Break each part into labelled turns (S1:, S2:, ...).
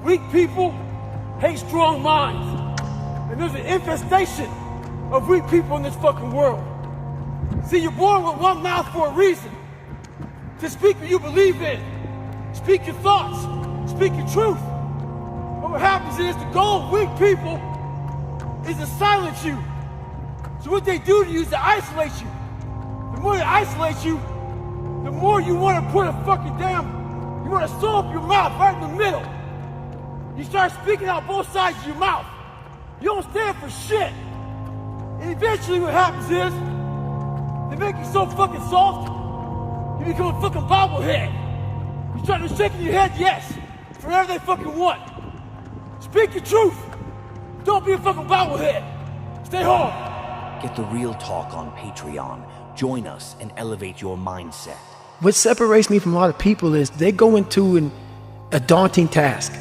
S1: Weak people hate strong minds. And there's an infestation of weak people in this fucking world. See, you're born with one mouth for a reason. To speak what you believe in. Speak your thoughts. Speak your truth. But what happens is the goal of weak people is to silence you. So what they do to you is to isolate you. The more they isolate you, the more you want to put a fucking you want to sew up your mouth right in the middle. You start speaking out both sides of your mouth. You don't stand for shit. And eventually what happens is, they make you so fucking soft, you become a fucking bobblehead. You start to shaking your head yes, for whatever they fucking want. Speak your truth. Don't be a fucking bobblehead. Stay home.
S2: Get the real talk on Patreon. Join us and elevate your mindset.
S3: What separates me from a lot of people is they go into a daunting task,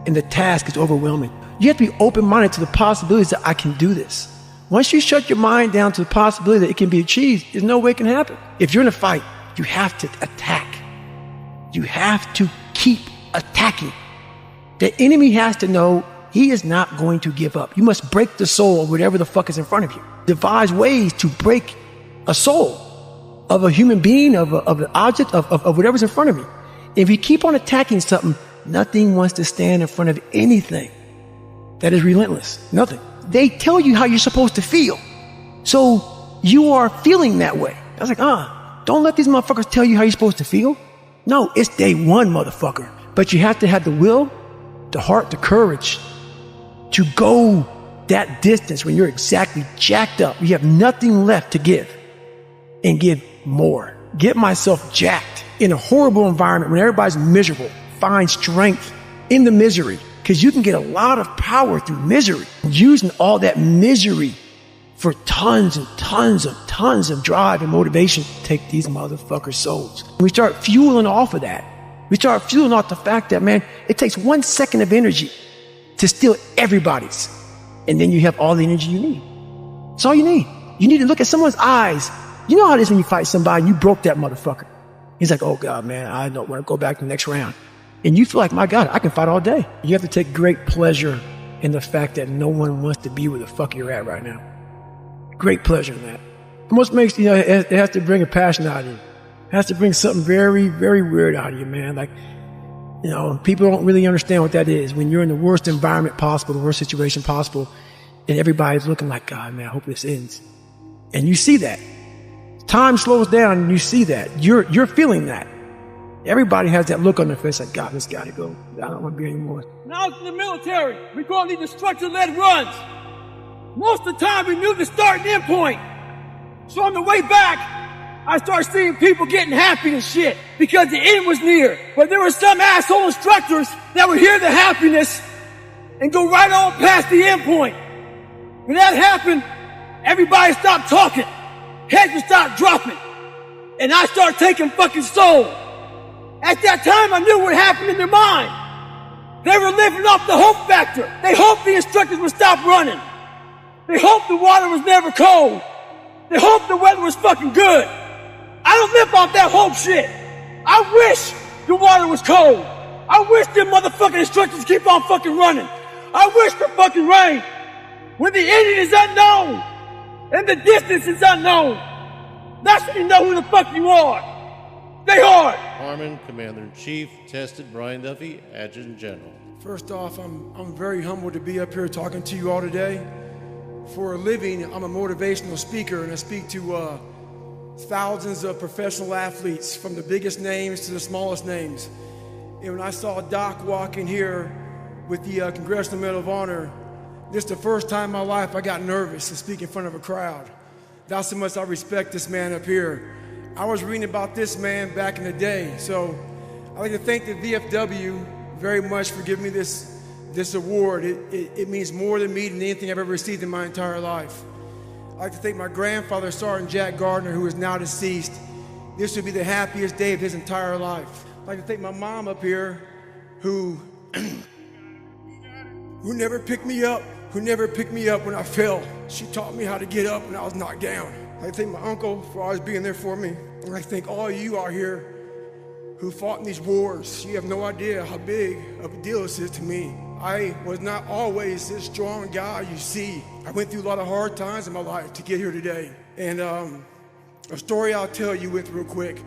S3: and the task is overwhelming. You have to be open-minded to the possibilities that I can do this. Once you shut your mind down to the possibility that it can be achieved, there's no way it can happen. If you're in a fight, you have to attack. You have to keep attacking. The enemy has to know he is not going to give up. You must break the soul of whatever the fuck is in front of you. Devise ways to break a soul of a human being, of an object, of whatever's in front of you. If you keep on attacking something, nothing wants to stand in front of anything that is relentless. Nothing. They tell you how you're supposed to feel. So you are feeling that way. I was like, don't let these motherfuckers tell you how you're supposed to feel. No, it's day one, motherfucker. But you have to have the will, the heart, the courage to go that distance when you're exactly jacked up. You have nothing left to give, and give more. Get myself jacked in a horrible environment when everybody's miserable. Find strength in the misery, because you can get a lot of power through misery. Using all that misery for tons and tons of drive and motivation to take these motherfuckers' souls. We start fueling off of that. We start fueling off the fact that, man, it takes 1 second of energy to steal everybody's. And then you have all the energy you need. That's all you need. You need to look at someone's eyes. You know how it is when you fight somebody and you broke that motherfucker. He's like, oh God, man, I don't want to go back to the next round. And you feel like, my God, I can fight all day. You have to take great pleasure in the fact that no one wants to be where the fuck you're at right now. Great pleasure in that. What makes, it has to bring a passion out of you. It has to bring something very, very weird out of you, man. Like, people don't really understand what that is. When you're in the worst environment possible, the worst situation possible, and everybody's looking like, God, man, I hope this ends. And you see that. Time slows down and you see that. You're feeling that. Everybody has that look on their face like, God, this gotta go. I don't want to be anymore.
S1: When I was in the military, we go on these instructor-led runs. Most of the time, we knew the start and end point. So on the way back, I started seeing people getting happy and shit because the end was near. But there were some asshole instructors that would hear the happiness and go right on past the end point. When that happened, everybody stopped talking. Heads would start dropping. And I started taking fucking soul. At that time, I knew what happened in their mind. They were living off the hope factor. They hoped the instructors would stop running. They hoped the water was never cold. They hoped the weather was fucking good. I don't live off that hope shit. I wish the water was cold. I wish them motherfucking instructors keep on fucking running. I wish for fucking rain. When the ending is unknown and the distance is unknown, that's when you know who the fuck you are. Stay hard.
S4: Armin, Commander-in-Chief, Tested Brian Duffy, Adjutant General.
S5: First off, I'm very humbled to be up here talking to you all today. For a living, I'm a motivational speaker, and I speak to thousands of professional athletes, from the biggest names to the smallest names. And when I saw Doc walk in here with the Congressional Medal of Honor, this is the first time in my life I got nervous to speak in front of a crowd. That's how much I respect this man up here. I was reading about this man back in the day, so I'd like to thank the VFW very much for giving me this award. It means more to me than anything I've ever received in my entire life. I'd like to thank my grandfather, Sergeant Jack Gardner, who is now deceased. This would be the happiest day of his entire life. I'd like to thank my mom up here, who never picked me up, when I fell. She taught me how to get up when I was knocked down. I'd like to thank my uncle for always being there for me. I'd like to thank all of you out here who fought in these wars. You have no idea how big of a deal this is to me. I was not always this strong guy you see. I went through a lot of hard times in my life to get here today. And a story I'll tell you with real quick.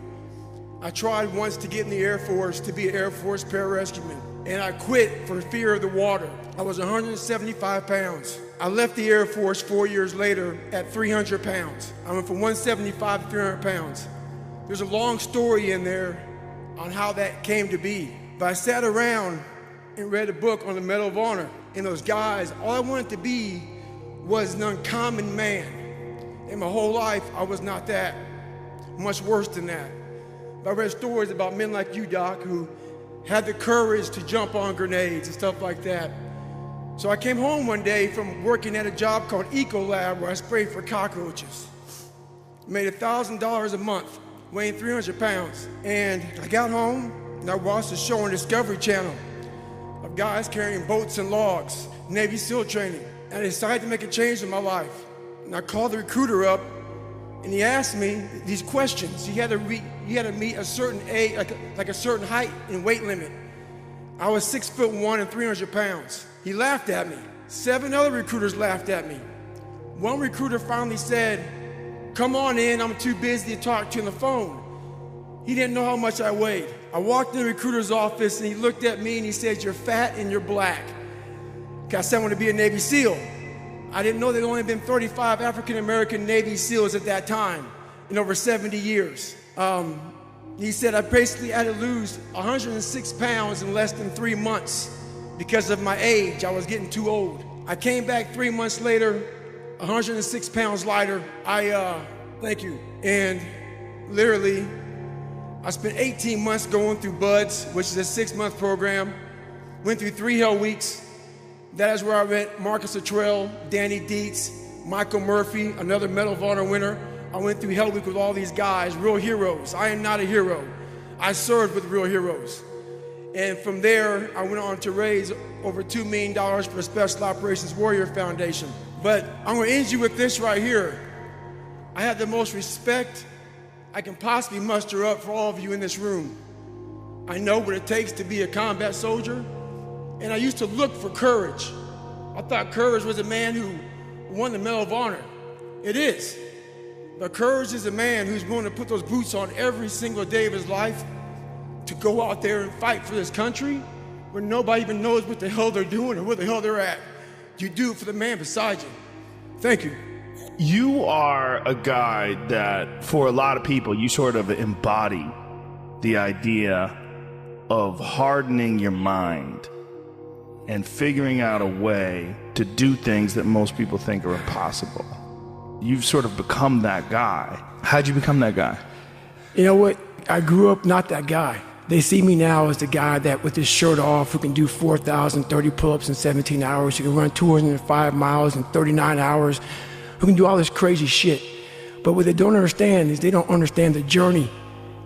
S5: I tried once to get in the Air Force to be an Air Force pararescueman, and I quit for fear of the water. I was 175 pounds. I left the Air Force 4 years later at 300 pounds. I went from 175 to 300 pounds. There's a long story in there on how that came to be. But I sat around and read a book on the Medal of Honor. And those guys, all I wanted to be was an uncommon man. In my whole life, I was not that. Much worse than that. But I read stories about men like you, Doc, who had the courage to jump on grenades and stuff like that. So I came home one day from working at a job called Ecolab where I sprayed for cockroaches. Made $1,000 a month, weighing 300 pounds. And I got home and I watched a show on Discovery Channel of guys carrying boats and logs, Navy SEAL training. And I decided to make a change in my life. And I called the recruiter up and he asked me these questions. He had to meet a certain age, like a certain height and weight limit. I was 6'1" and 300 pounds. He laughed at me. 7 other recruiters laughed at me. One recruiter finally said, "Come on in, I'm too busy to talk to you on the phone." He didn't know how much I weighed. I walked in the recruiter's office and he looked at me and he said, "You're fat and you're black." I said I want to be a Navy SEAL. I didn't know there'd only been 35 African-American Navy SEALs at that time in over 70 years. He said I basically had to lose 106 pounds in less than 3 months because of my age. I was getting too old. I came back 3 months later, 106 pounds lighter. Thank you. And literally, I spent 18 months going through BUDS, which is a 6-month program. Went through 3 hell weeks. That is where I met Marcus Luttrell, Danny Dietz, Michael Murphy, another Medal of Honor winner. I went through Hell Week with all these guys, real heroes. I am not a hero. I served with real heroes. And from there, I went on to raise over $2 million for the Special Operations Warrior Foundation. But I'm gonna end you with this right here. I have the most respect I can possibly muster up for all of you in this room. I know what it takes to be a combat soldier. And I used to look for courage. I thought courage was a man who won the Medal of Honor. It is. But courage is a man who's willing to put those boots on every single day of his life to go out there and fight for this country where nobody even knows what the hell they're doing or where the hell they're at. You do it for the man beside you. Thank you.
S6: You are a guy that, for a lot of people, you sort of embody the idea of hardening your mind and figuring out a way to do things that most people think are impossible. You've sort of become that guy. How'd you become that guy?
S3: You know what? I grew up not that guy. They see me now as the guy that with his shirt off, who can do 4,030 pull-ups in 17 hours, who can run 205 miles in 39 hours, who can do all this crazy shit. But what they don't understand is they don't understand the journey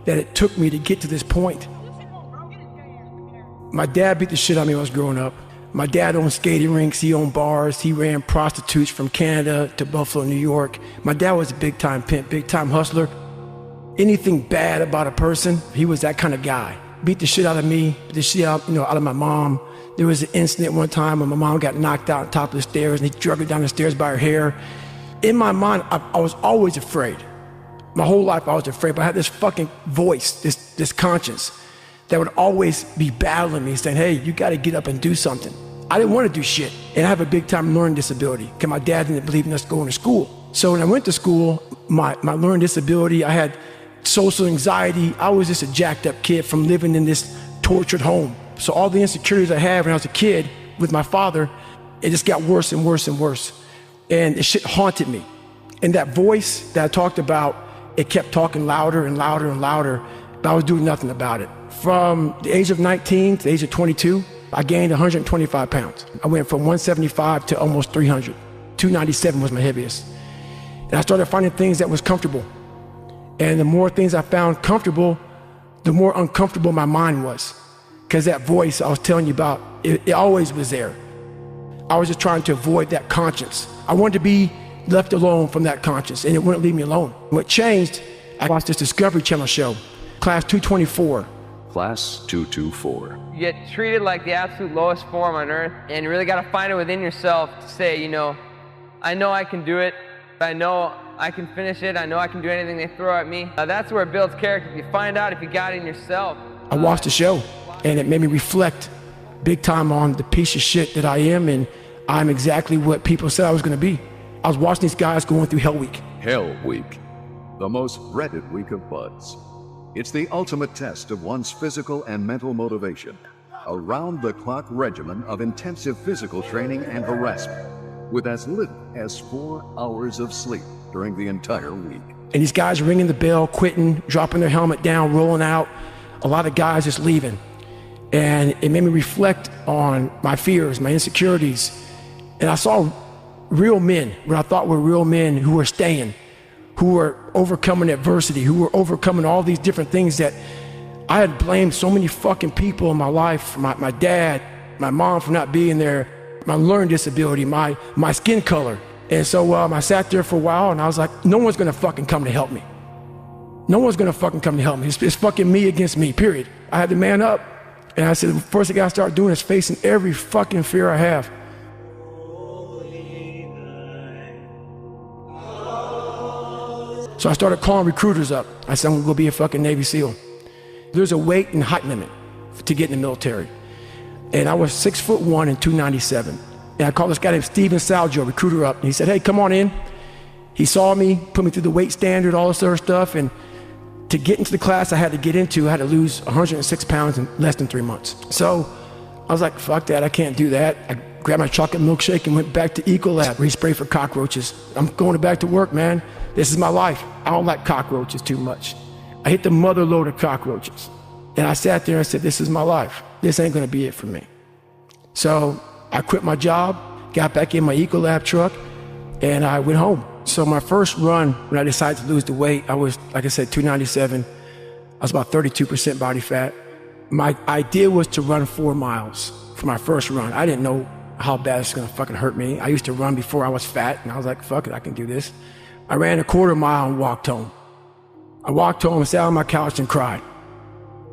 S3: that it took me to get to this point. My dad beat the shit out of me when I was growing up. My dad owned skating rinks, he owned bars, he ran prostitutes from Canada to Buffalo, New York. My dad was a big-time pimp, big-time hustler. Anything bad about a person, he was that kind of guy. Beat the shit out of me, beat the shit out, out of my mom. There was an incident one time when my mom got knocked out on top of the stairs and he dragged her down the stairs by her hair. In my mind, I was always afraid. My whole life I was afraid, but I had this fucking voice, this conscience that would always be battling me, saying, hey, you gotta get up and do something. I didn't want to do shit. And I have a big time learning disability because my dad didn't believe in us going to school. So when I went to school, my learning disability, I had social anxiety. I was just a jacked up kid from living in this tortured home. So all the insecurities I had when I was a kid with my father, it just got worse and worse and worse. And the shit haunted me. And that voice that I talked about, it kept talking louder and louder and louder, but I was doing nothing about it. From the age of 19 to the age of 22, I gained 125 pounds. I went from 175 to almost 300. 297 was my heaviest. And I started finding things that was comfortable. And the more things I found comfortable, the more uncomfortable my mind was. Because that voice I was telling you about, it always was there. I was just trying to avoid that conscience. I wanted to be left alone from that conscience, and it wouldn't leave me alone. What changed, I watched this Discovery Channel show, Class 224.
S7: Class 224.
S8: You get treated like the absolute lowest form on earth, and you really got to find it within yourself to say, you know I can do it. I know I can finish it. I know I can do anything they throw at me. That's where it builds character. You find out if you got it in yourself.
S3: I watched the show, and it made me reflect big time on the piece of shit that I am, and I'm exactly what people said I was going to be. I was watching these guys going through Hell Week.
S7: Hell Week, the most dreaded week of buds. It's the ultimate test of one's physical and mental motivation. A round-the-clock regimen of intensive physical training and harassment, with as little as 4 hours of sleep during the entire week.
S3: And these guys ringing the bell, quitting, dropping their helmet down, rolling out. A lot of guys just leaving. And it made me reflect on my fears, my insecurities. And I saw real men, what I thought were real men who were staying, who were overcoming adversity, who were overcoming all these different things that I had blamed so many fucking people in my life, my dad, my mom for not being there, my learning disability, my skin color. And so I sat there for a while and I was like, no one's gonna fucking come to help me. No one's gonna fucking come to help me. It's fucking me against me, period. I had to man up. And I said, the first thing I gotta start doing is facing every fucking fear I have. So I started calling recruiters up. I said, I'm gonna go be a fucking Navy SEAL. There's a weight and height limit to get in the military. And I was 6'1" and 297. And I called this guy named Steven Salgio, recruiter, up. And he said, hey, come on in. He saw me, put me through the weight standard, all this other stuff. And to get into the class I had to get into, I had to lose 106 pounds in less than 3 months. So I was like, fuck that, I can't do that. I grabbed my chocolate milkshake and went back to Ecolab, where he sprayed for cockroaches. I'm going back to work, man. This is my life. I don't like cockroaches too much. I hit the mother load of cockroaches. And I sat there and said, this is my life. This ain't gonna be it for me. So I quit my job, got back in my Ecolab truck, and I went home. So my first run, when I decided to lose the weight, I was, like I said, 297. I was about 32% body fat. My idea was to run 4 miles for my first run. I didn't know how bad it's gonna fucking hurt me. I used to run before I was fat, and I was like, fuck it, I can do this. I ran a 1/4 mile and walked home. I walked home and sat on my couch and cried.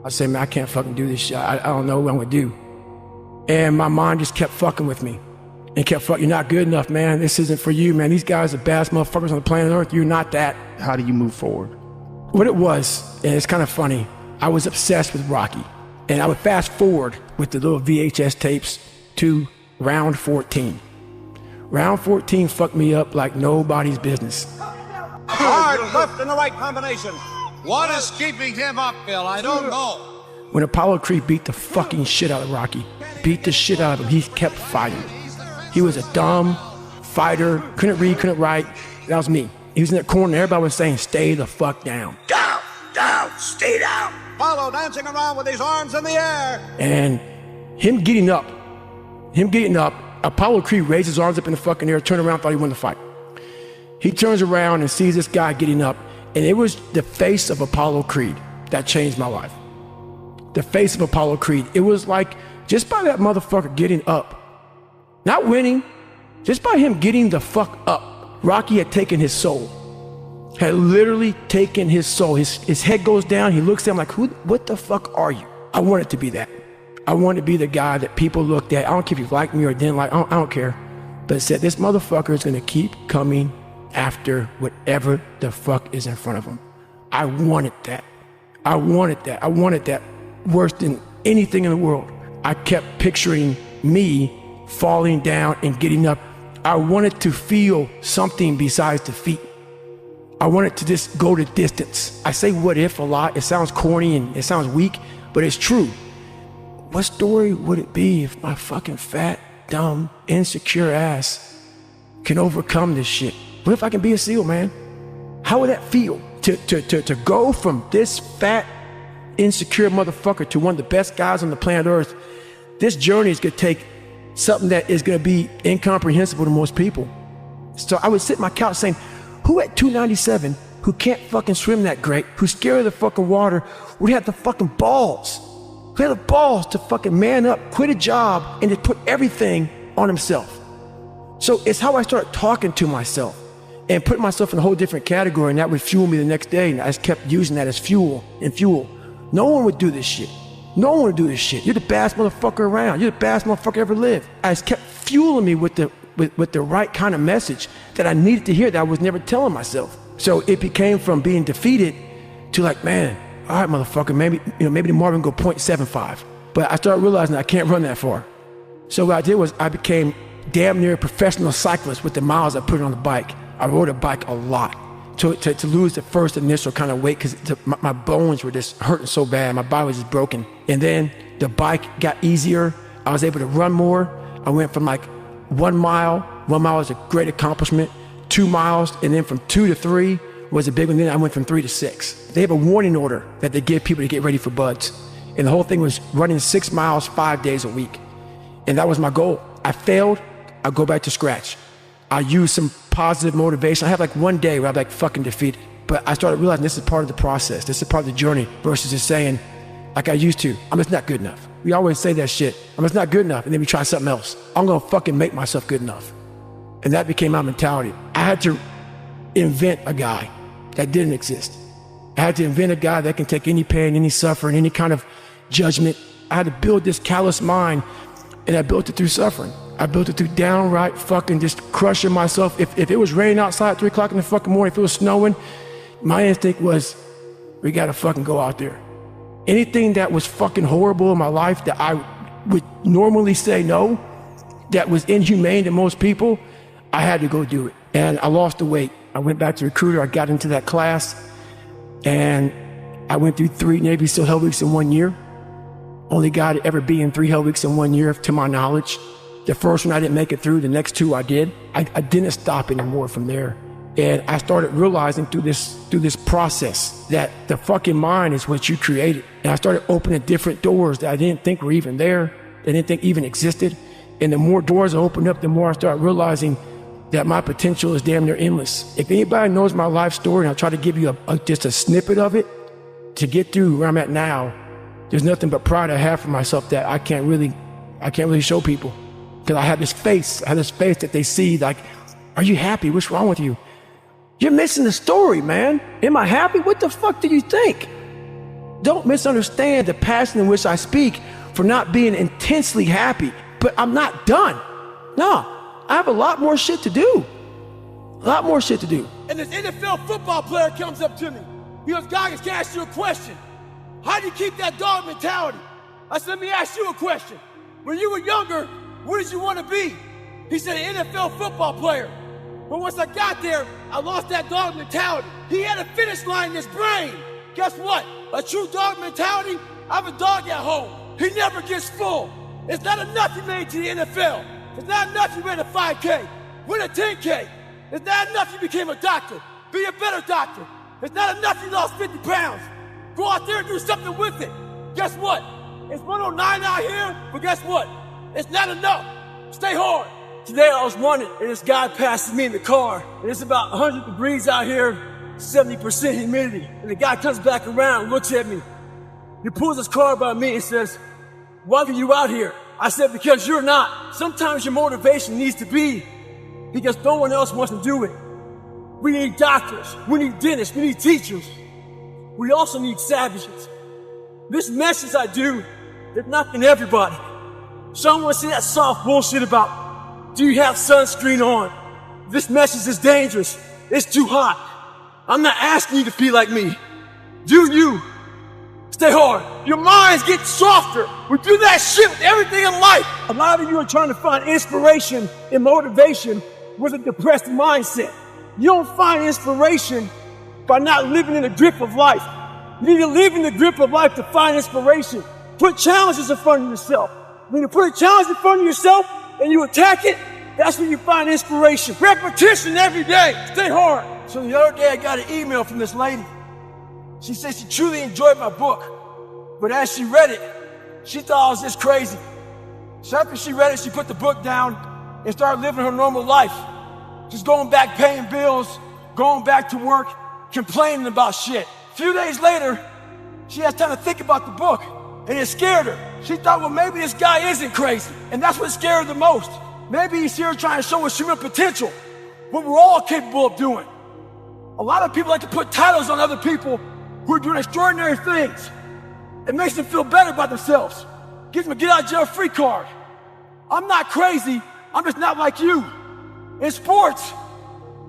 S3: I said, man, I can't fucking do this shit. I don't know what I'm gonna do. And my mind just kept fucking with me. And kept fucking, you're not good enough, man. This isn't for you, man. These guys are the baddest motherfuckers on the planet Earth. You're not that.
S6: How do you move forward?
S3: What it was, and it's kind of funny, I was obsessed with Rocky. And I would fast forward with the little VHS tapes to round 14. Round 14 fucked me up like nobody's business.
S9: Hard left and the right combination. What is keeping him up, Bill? I don't know.
S3: When Apollo Creed beat the fucking shit out of Rocky, beat the shit out of him, he kept fighting. He was a dumb fighter, couldn't read, couldn't write. That was me. He was in that corner and everybody was saying, stay the fuck down.
S9: Down, down, stay down. Apollo dancing around with his arms in the air.
S3: And him getting up, Apollo Creed raised his arms up in the fucking air, turned around, thought he won the fight. He turns around and sees this guy getting up, and it was the face of Apollo Creed that changed my life. The face of Apollo Creed. It was like, just by that motherfucker getting up, not winning, just by him getting the fuck up, Rocky had taken his soul. Had literally taken his soul. His head goes down, he looks at him like, what the fuck are you? I wanted to be that. I wanted to be the guy that people looked at. I don't care if you liked me or didn't like, I don't care. But it said, this motherfucker is gonna keep coming after whatever the fuck is in front of him. I wanted that. I wanted that. I wanted that worse than anything in the world. I kept picturing me falling down and getting up. I wanted to feel something besides defeat. I wanted to just go the distance. I say what if a lot. It sounds corny and it sounds weak, but it's true. What story would it be if my fucking fat, dumb, insecure ass can overcome this shit? What if I can be a SEAL, man? How would that feel? To go from this fat, insecure motherfucker to one of the best guys on the planet Earth. This journey is gonna take something that is gonna be incomprehensible to most people. So I would sit on my couch saying, who at 297, who can't fucking swim that great, who's scared of the fucking water, would have the fucking balls? Who had the balls to fucking man up, quit a job, and to put everything on himself? So it's how I started talking to myself and putting myself in a whole different category, and that would fuel me the next day. And I just kept using that as fuel and fuel. No one would do this shit. No one would do this shit. You're the baddest motherfucker around. You're the baddest motherfucker ever lived. I just kept fueling me with the right kind of message that I needed to hear that I was never telling myself. So it became from being defeated to like, man, all right, motherfucker, maybe the Marvin go 0.75. But I started realizing I can't run that far. So what I did was I became damn near a professional cyclist with the miles I put on the bike. I rode a bike a lot to lose the first initial kind of weight because my bones were just hurting so bad. My body was just broken. And then the bike got easier. I was able to run more. I went from like 1 mile. 1 mile was a great accomplishment. 2 miles, and then from 2 to 3 was a big one. Then I went from 3 to 6. They have a warning order that they give people to get ready for buds. And the whole thing was running 6 miles 5 days a week. And that was my goal. I failed, I'll go back to scratch. I use some positive motivation. I have like one day where I'm like fucking defeated. But I started realizing this is part of the process. This is part of the journey versus just saying, like I used to, I'm just not good enough. We always say that shit. I'm just not good enough. And then we try something else. I'm gonna fucking make myself good enough. And that became my mentality. I had to invent a guy that didn't exist. I had to invent a guy that can take any pain, any suffering, any kind of judgment. I had to build this callous mind, and I built it through suffering. I built it through downright fucking just crushing myself. If it was raining outside at 3 o'clock in the fucking morning, if it was snowing, my instinct was, we gotta fucking go out there. Anything that was fucking horrible in my life that I would normally say no, that was inhumane to most people, I had to go do it. And I lost the weight. I went back to recruiter. I got into that class, and I went through 3 Navy SEAL Hell Weeks in 1 year. Only guy to ever be in 3 Hell Weeks in 1 year, to my knowledge. The first one I didn't make it through. The next 2 I did. I didn't stop anymore from there. And I started realizing through this process that the fucking mind is what you created. And I started opening different doors that I didn't think were even there, that I didn't think even existed. And the more doors I opened up, the more I started realizing that my potential is damn near endless. If anybody knows my life story, and I'll try to give you just a snippet of it, to get through where I'm at now, there's nothing but pride I have for myself that I can't really show people. Because I have this face that they see like, are you happy? What's wrong with you? You're missing the story, man. Am I happy? What the fuck do you think? Don't misunderstand the passion in which I speak for not being intensely happy, but I'm not done. No, I have a lot more shit to do. A lot more shit to do.
S1: And this NFL football player comes up to me. He goes, Goggins, can I ask you a question? How do you keep that dog mentality? I said, let me ask you a question. When you were younger, what did you want to be? He said, an NFL football player. But once I got there, I lost that dog mentality. He had a finish line in his brain. Guess what? A true dog mentality, I have a dog at home. He never gets full. It's not enough you made to the NFL. It's not enough you ran a 5K, win a 10K. It's not enough you became a doctor, be a better doctor. It's not enough you lost 50 pounds. Go out there and do something with it. Guess what? It's 109 out here, but guess what? It's not enough. Stay hard. Today I was running, and this guy passes me in the car, and it's about 100 degrees out here, 70% humidity. And the guy comes back around and looks at me. He pulls his car by me and says, why are you out here? I said, because you're not. Sometimes your motivation needs to be because no one else wants to do it. We need doctors, we need dentists, we need teachers. We also need savages. This message I do is not for everybody. Someone say that soft bullshit about, do you have sunscreen on? This message is dangerous. It's too hot. I'm not asking you to be like me. Do you? Stay hard. Your minds get softer. We do that shit with everything in life. A lot of you are trying to find inspiration and motivation with a depressed mindset. You don't find inspiration by not living in the grip of life. You need to live in the grip of life to find inspiration. Put challenges in front of yourself. When you put a challenge in front of yourself and you attack it, that's when you find inspiration. Repetition every day. Stay hard. So the other day I got an email from this lady. She said she truly enjoyed my book, but as she read it, she thought I was just crazy. So after she read it, she put the book down and started living her normal life. Just going back paying bills, going back to work, complaining about shit. A few days later, she has time to think about the book, and it scared her. She thought, well, maybe this guy isn't crazy, and that's what scared her the most. Maybe he's here trying to show us human potential, what we're all capable of doing. A lot of people like to put titles on other people who are doing extraordinary things. It makes them feel better about themselves. Gives them a get out of jail free card. I'm not crazy, I'm just not like you. In sports,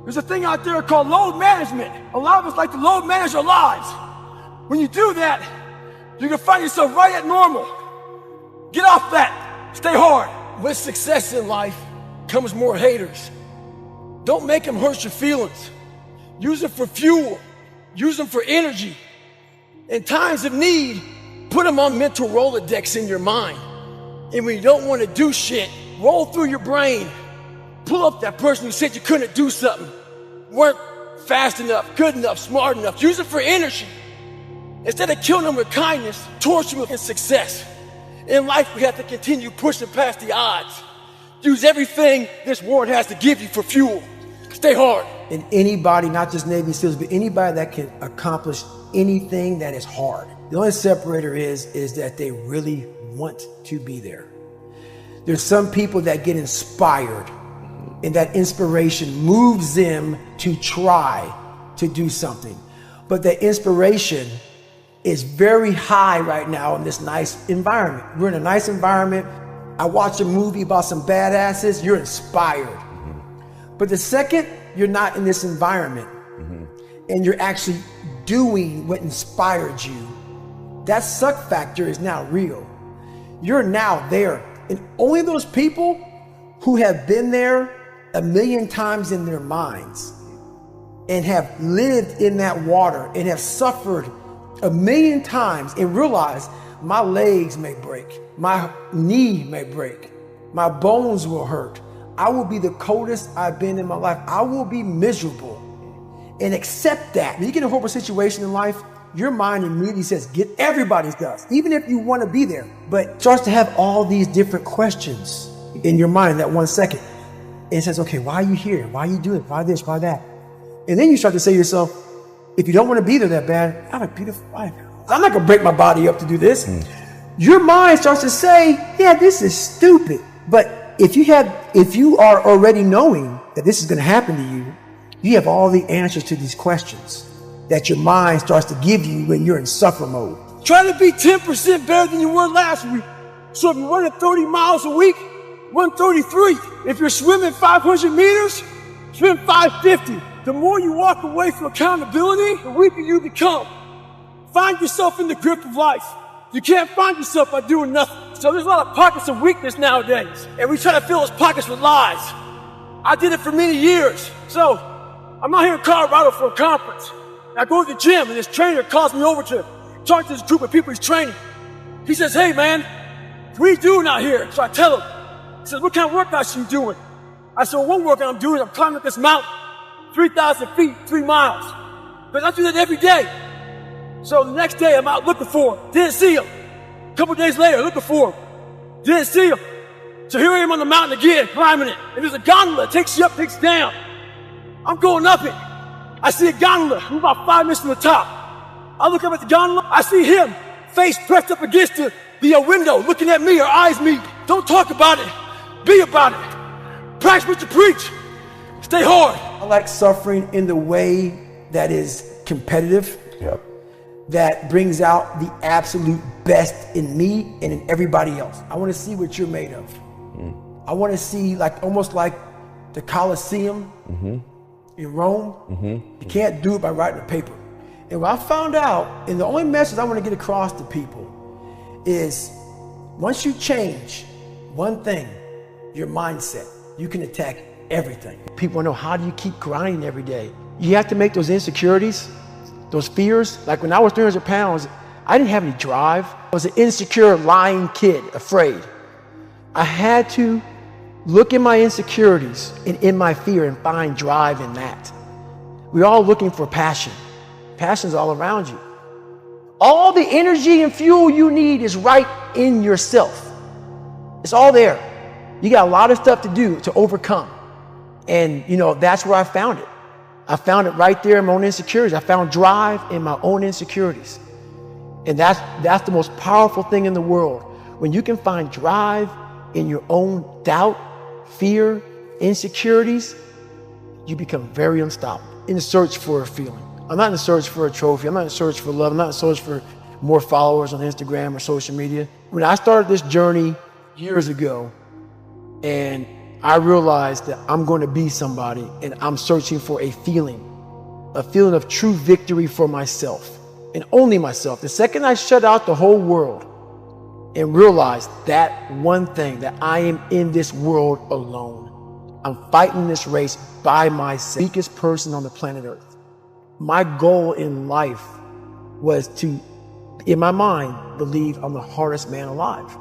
S1: there's a thing out there called load management. A lot of us like to load manage our lives. When you do that, you can find yourself right at normal. Get off that, stay hard. With success in life comes more haters. Don't make them hurt your feelings. Use them for fuel, use them for energy. In times of need, put them on mental Rolodex in your mind. And when you don't want to do shit, roll through your brain. Pull up that person who said you couldn't do something. Weren't fast enough, good enough, smart enough. Use it for energy. Instead of killing them with kindness, torture them with success. In life, we have to continue pushing past the odds. Use everything this world has to give you for fuel. Stay hard.
S3: And anybody, not just Navy SEALs, but anybody that can accomplish anything that is hard. The only separator is that they really want to be there. There's some people that get inspired, and that inspiration moves them to try to do something. But that inspiration is very high right now in this nice environment. We're in a nice environment. I watch a movie about some badasses, you're inspired. But the second you're not in this environment and you're actually doing what inspired you, that suck factor is now real. You're now there. And only those people who have been there 1,000,000 times in their minds and have lived in that water and have suffered 1,000,000 times and realize my legs may break, my knee may break, my bones will hurt. I will be the coldest I've been in my life. I will be miserable. And accept that. When you get in a horrible situation in life, your mind immediately says, get everybody's does, even if you want to be there. But it starts to have all these different questions in your mind in that 1 second. And it says, okay, why are you here? Why are you doing it? Why this? Why that? And then you start to say to yourself, if you don't want to be there that bad, I have a beautiful life. I'm not going to break my body up to do this. Your mind starts to say, yeah, this is stupid. But if you are already knowing that this is going to happen to you, you have all the answers to these questions that your mind starts to give you when you're in suffer mode.
S1: Try to be 10% better than you were last week. So if you're running 30 miles a week, run 33. If you're swimming 500 meters, swim 550. The more you walk away from accountability, the weaker you become. Find yourself in the grip of life. You can't find yourself by doing nothing. So there's a lot of pockets of weakness nowadays, and we try to fill those pockets with lies. I did it for many years. So I'm out here in Colorado for a conference. I go to the gym, and this trainer calls me over to talk to this group of people he's training. He says, hey man, what are you doing out here? So I tell him. He says, what kind of workouts are you doing? I said, well, one workout I'm doing, I'm climbing up this mountain, 3,000 feet, 3 miles. But I do that every day. So the next day I'm out looking for him. Didn't see him. A couple days later, looking for him. Didn't see him. So here I am on the mountain again, climbing it. And there's a gondola that takes you up, takes you down. I'm going up it. I see a gondola. I'm about 5 minutes from the top. I look up at the gondola. I see him, face pressed up against the window, looking at me, our eyes meet. Don't talk about it. Be about it. Practice what you preach. Stay hard.
S3: I like suffering in the way that is competitive.
S10: Yep.
S3: That brings out the absolute best in me and in everybody else. I want to see what you're made of. I want to see almost like the Colosseum in Rome. You can't do it by writing a paper. And what I found out, and the only message I want to get across to people is once you change one thing, your mindset, you can attack everything. People want to know, how do you keep grinding every day? You have to make those insecurities, those fears. Like when I was 300 pounds, I didn't have any drive. I was an insecure, lying kid, afraid. I had to look in my insecurities and in my fear and find drive in that. We're all looking for passion. Passion's all around you. All the energy and fuel you need is right in yourself. It's all there. You got a lot of stuff to do to overcome. And that's where I found it. I found it right there in my own insecurities. I found drive in my own insecurities. And that's the most powerful thing in the world. When you can find drive in your own doubt, fear, insecurities, you become very unstoppable in the search for a feeling. I'm not in the search for a trophy. I'm not in the search for love. I'm not in the search for more followers on Instagram or social media. When I started this journey years ago, and I realized that I'm going to be somebody, and I'm searching for a feeling of true victory for myself, and only myself. The second I shut out the whole world and realized that one thing, that I am in this world alone. I'm fighting this race by myself, the weakest person on the planet Earth. My goal in life was to, in my mind, believe I'm the hardest man alive.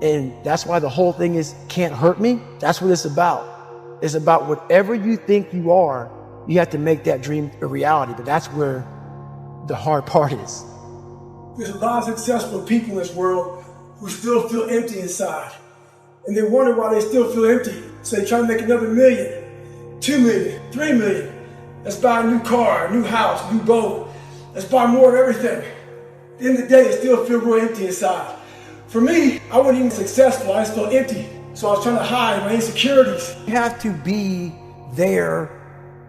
S3: And that's why the whole thing is can't hurt me. That's what it's about. It's about whatever you think you are, you have to make that dream a reality. But that's where the hard part is.
S5: There's a lot of successful people in this world who still feel empty inside. And they wonder why they still feel empty. So they try to make another $1 million, $2 million, $3 million. Let's buy a new car, a new house, a new boat. Let's buy more of everything. At the end of the day, they still feel real empty inside. For me, I wasn't even successful. I just felt empty. So I was trying to hide my insecurities.
S3: You have to be there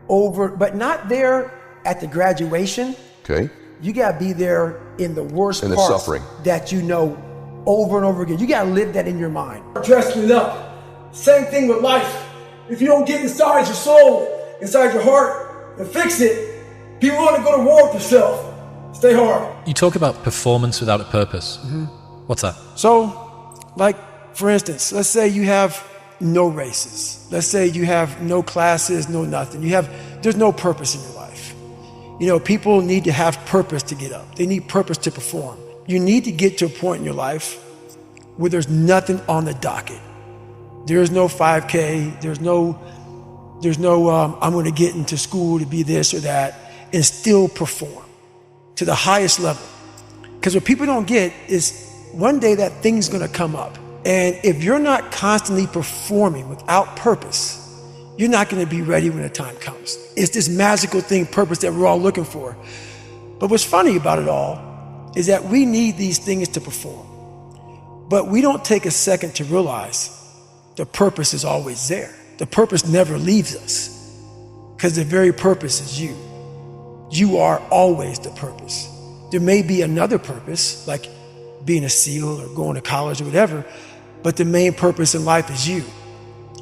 S3: but not there at the graduation.
S10: Okay.
S3: You gotta be there in the worst
S10: in the
S3: parts
S10: suffering
S3: that you know over and over again. You gotta live that in your mind.
S5: Dressing it up. Same thing with life. If you don't get inside your soul, inside your heart, and fix it, be willing to go to war with yourself. Stay hard.
S11: You talk about performance without a purpose. Mm-hmm. What's that?
S3: So, like, for instance, let's say you have no races. Let's say you have no classes, no nothing. There's no purpose in your life. You know, people need to have purpose to get up. They need purpose to perform. You need to get to a point in your life where there's nothing on the docket. There's no 5K. There's no I'm going to get into school to be this or that and still perform to the highest level. Because what people don't get is one day that thing's going to come up. And if you're not constantly performing without purpose, you're not going to be ready when the time comes. It's this magical thing, purpose, that we're all looking for. But what's funny about it all is that we need these things to perform. But we don't take a second to realize the purpose is always there. The purpose never leaves us because the very purpose is you. You are always the purpose. There may be another purpose, like being a SEAL or going to college or whatever, but the main purpose in life is you.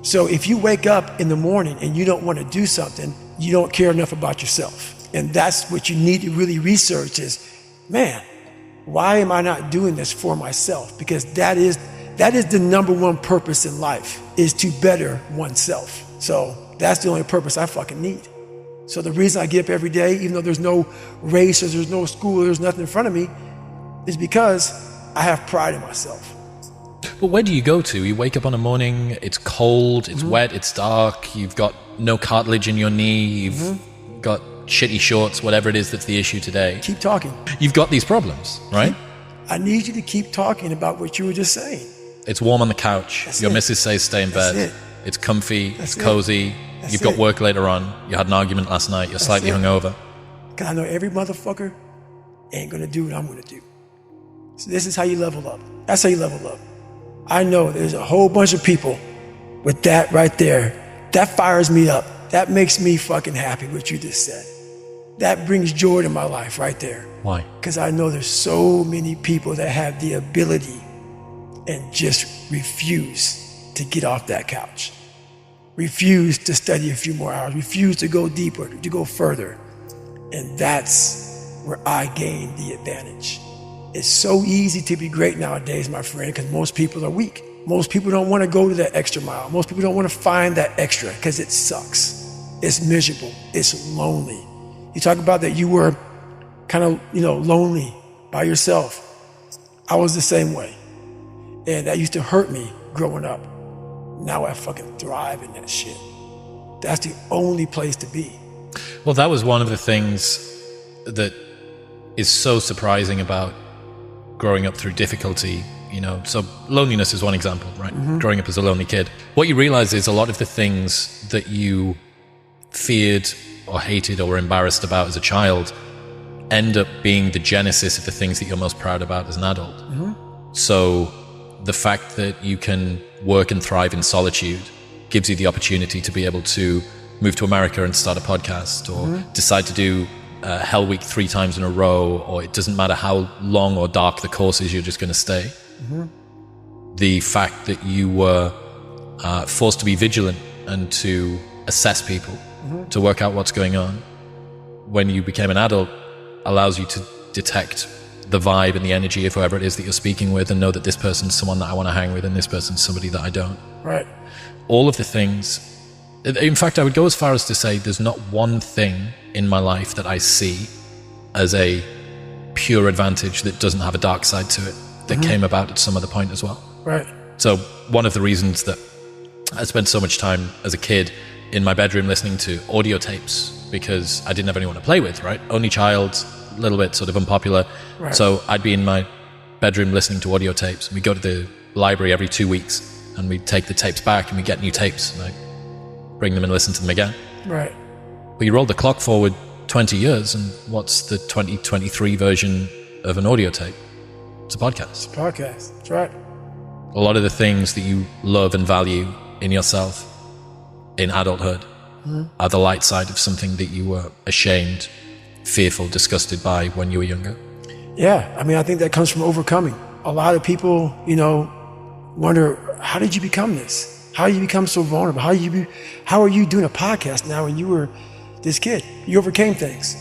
S3: So if you wake up in the morning and you don't want to do something, you don't care enough about yourself. And that's what you need to really research is, man, why am I not doing this for myself? Because that is the number one purpose in life, is to better oneself. So that's the only purpose I fucking need. So the reason I get up every day, even though there's no race or there's no school, there's nothing in front of me, is because I have pride in myself.
S11: But where do you go to? You wake up on a morning, it's cold, it's wet, it's dark, you've got no cartilage in your knee, you've got shitty shorts, whatever it is that's the issue today.
S3: Keep talking.
S11: You've got these problems, right?
S3: I need you to keep talking about what you were just saying.
S11: It's warm on the couch.
S3: That's
S11: your
S3: it.
S11: missus says stay in bed.
S3: That's it.
S11: It's comfy,
S3: That's
S11: it's cozy.
S3: That's
S11: You've got
S3: it.
S11: work later on. You had an argument last night. You're slightly hungover.
S3: Because I know every motherfucker ain't going to do what I'm going to do. So this is how you level up. That's how you level up. I know there's a whole bunch of people with that right there. That fires me up. That makes me fucking happy, what you just said. That brings joy to my life right there.
S11: Why?
S3: Because I know there's so many people that have the ability and just refuse to get off that couch. Refuse to study a few more hours. Refuse to go deeper, to go further. And that's where I gain the advantage. It's so easy to be great nowadays, my friend, because most people are weak. Most people don't want to go to that extra mile. Most people don't want to find that extra because it sucks. It's miserable. It's lonely. You talk about that you were kind of, lonely by yourself. I was the same way. And that used to hurt me growing up. Now I fucking thrive in that shit. That's the only place to be.
S11: Well, that was one of the things that is so surprising about growing up through difficulty, so loneliness is one example, right? Growing up as a lonely kid. What you realize is a lot of the things that you feared or hated or were embarrassed about as a child end up being the genesis of the things that you're most proud about as an adult. So the fact that you can work and thrive in solitude gives you the opportunity to be able to move to America and start a podcast or decide to do Hell Week 3 times in a row, or it doesn't matter how long or dark the course is, you're just going to stay. The fact that you were forced to be vigilant and to assess people, to work out what's going on when you became an adult, allows you to detect the vibe and the energy of whoever it is that you're speaking with, and know that this person's someone that I want to hang with and this person's somebody that I don't.
S5: Right.
S11: All of the things. In fact, I would go as far as to say there's not one thing in my life that I see as a pure advantage that doesn't have a dark side to it, that came about at some other point as well.
S5: Right.
S11: So one of the reasons that I spent so much time as a kid in my bedroom listening to audio tapes, because I didn't have anyone to play with, right? Only child, a little bit sort of unpopular.
S5: Right.
S11: So I'd be in my bedroom listening to audio tapes, and we'd go to the library every 2 weeks, and we'd take the tapes back and we'd get new tapes, and I'd bring them and listen to them again.
S5: Right.
S11: But you roll the clock forward 20 years, and what's the 2023 version of an audio tape? It's a podcast.
S5: Podcast. That's right.
S11: A lot of the things that you love and value in yourself in adulthood are the light side of something that you were ashamed, fearful, disgusted by when you were younger.
S5: Yeah. I mean, I think that comes from overcoming. A lot of people, you know, wonder, how did you become this? How did you become so vulnerable? How are you doing a podcast now when you were this kid? You overcame things.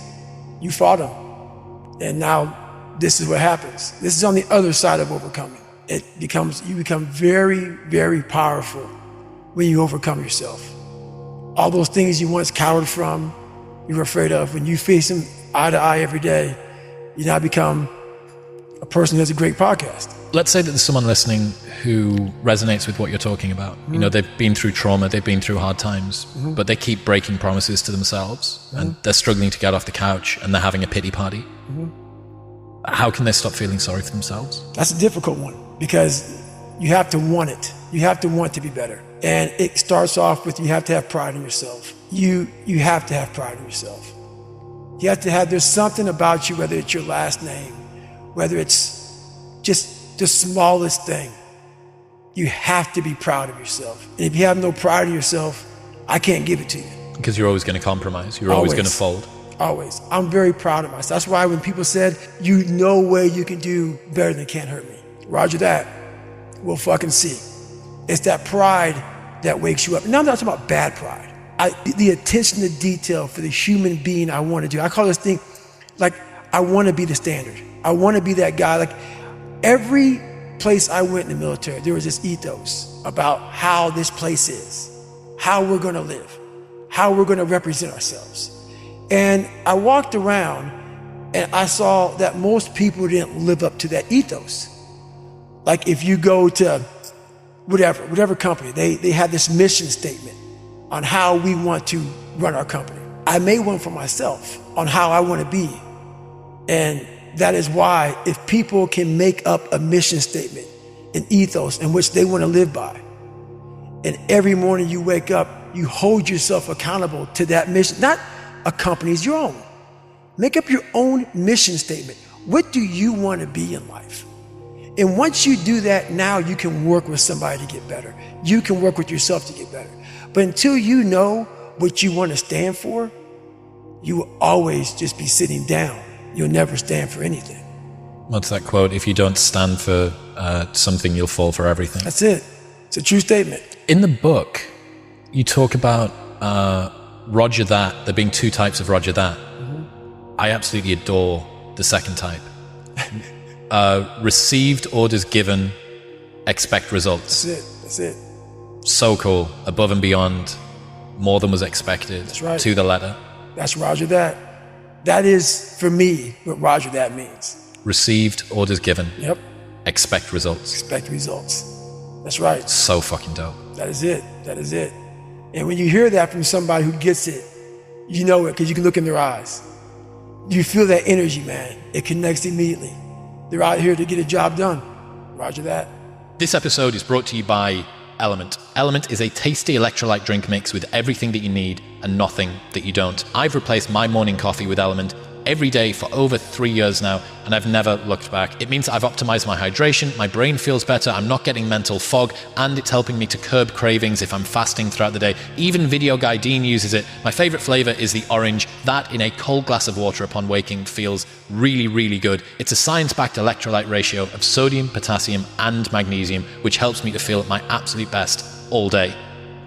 S5: You fought them. And now this is what happens. This is on the other side of overcoming. You become very, very powerful when you overcome yourself. All those things you once cowered from, you were afraid of, when you face them eye to eye every day, you now become a person who has a great podcast.
S11: Let's say that there's someone listening who resonates with what you're talking about. You know, they've been through trauma, they've been through hard times, but they keep breaking promises to themselves, and they're struggling to get off the couch, and they're having a pity party. How can they stop feeling sorry for themselves?
S5: That's a difficult one, because you have to want it. You have to want to be better. And it starts off with, you have to have pride in yourself. You have to have pride in yourself. You have to have, there's something about you, whether it's your last name, whether it's just the smallest thing, you have to be proud of yourself. And if you have no pride in yourself, I can't give it to you.
S11: Because you're always going to compromise. You're always going to fold.
S5: Always. I'm very proud of myself. That's why when people said, you no way you can do better than Can't Hurt Me. Roger that. We'll fucking see. It's that pride that wakes you up. Now I'm not talking about bad pride. The attention to detail for the human being I want to do. I call this thing, like, I want to be the standard. I want to be that guy. Like, every place I went in the military, there was this ethos about how this place is, how we're going to live, how we're going to represent ourselves. And I walked around and I saw that most people didn't live up to that ethos. Like, if you go to whatever company, they had this mission statement on how we want to run our company. I made one for myself on how I want to be. And that is why, if people can make up a mission statement, an ethos in which they want to live by, and every morning you wake up, you hold yourself accountable to that mission, not a company's, your own. Make up your own mission statement. What do you want to be in life? And once you do that, now you can work with somebody to get better. You can work with yourself to get better. But until you know what you want to stand for, you will always just be sitting down. You'll never stand for anything.
S11: What's that quote? If you don't stand for something, you'll fall for everything.
S5: That's it. It's a true statement.
S11: In the book, you talk about Roger that, there being two types of Roger that. I absolutely adore the second type. Received orders given, expect results.
S5: That's it.
S11: So cool. Above and beyond, more than was expected.
S5: That's right.
S11: To the letter.
S5: That's Roger that. That is, for me, what Roger that means.
S11: Received orders given.
S5: Yep.
S11: Expect results.
S5: Expect results. That's right.
S11: So fucking dope.
S5: That is it. That is it. And when you hear that from somebody who gets it, you know it because you can look in their eyes. You feel that energy, man. It connects immediately. They're out here to get a job done. Roger that.
S11: This episode is brought to you by Element. Element is a tasty electrolyte drink mix with everything that you need and nothing that you don't. I've replaced my morning coffee with Element every day for over 3 years now, and I've never looked back. It means I've optimized my hydration, my brain feels better, I'm not getting mental fog, and it's helping me to curb cravings if I'm fasting throughout the day. Even Video Guy Dean uses it. My favorite flavor is the orange. That in a cold glass of water upon waking feels really, really good. It's a science-backed electrolyte ratio of sodium, potassium, and magnesium, which helps me to feel at my absolute best all day.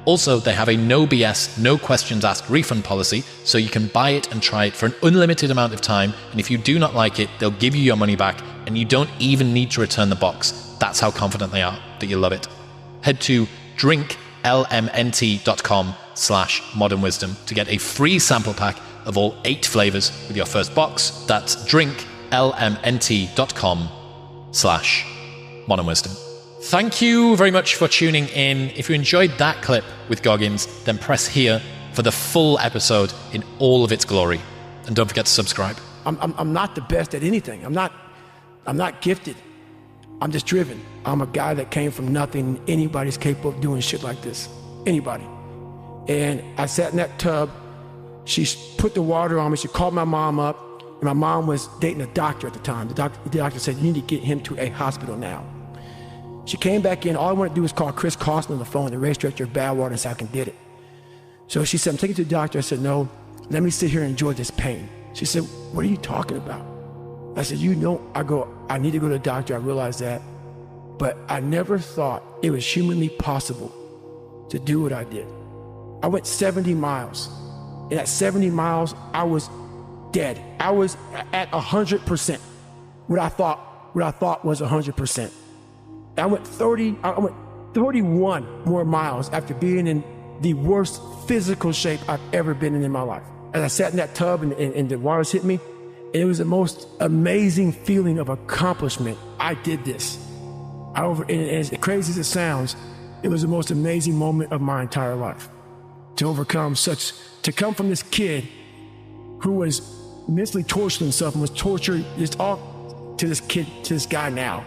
S11: Also, they have a no BS, no questions asked refund policy, so you can buy it and try it for an unlimited amount of time, and if you do not like it, they'll give you your money back, and you don't even need to return the box. That's how confident they are that you'll love it. Head to drinklmnt.com/modernwisdom to get a free sample pack of all 8 flavors with your first box. That's drinklmnt.com/modernwisdom. Thank you very much for tuning in. If you enjoyed that clip with Goggins, then press here for the full episode in all of its glory. And don't forget to subscribe.
S3: I'm not the best at anything. I'm not gifted. I'm just driven. I'm a guy that came from nothing. Anybody's capable of doing shit like this. Anybody. And I sat in that tub. She put the water on me. She called my mom up. And my mom was dating a doctor at the time. The doctor said, you need to get him to a hospital now. She came back in. All I wanted to do was call Chris Costin on the phone, the race director of Badwater, and say I can get it. So she said, I'm taking you to the doctor. I said, no, let me sit here and enjoy this pain. She said, what are you talking about? I said, I need to go to the doctor. I realized that. But I never thought it was humanly possible to do what I did. I went 70 miles. And at 70 miles, I was dead. I was at 100%. What I thought was 100%. I went 31 more miles after being in the worst physical shape I've ever been in my life. As I sat in that tub and the waters hit me, and it was the most amazing feeling of accomplishment. I did this. And as crazy as it sounds, it was the most amazing moment of my entire life. To come from this kid who was mentally torturing himself and was tortured to this guy now,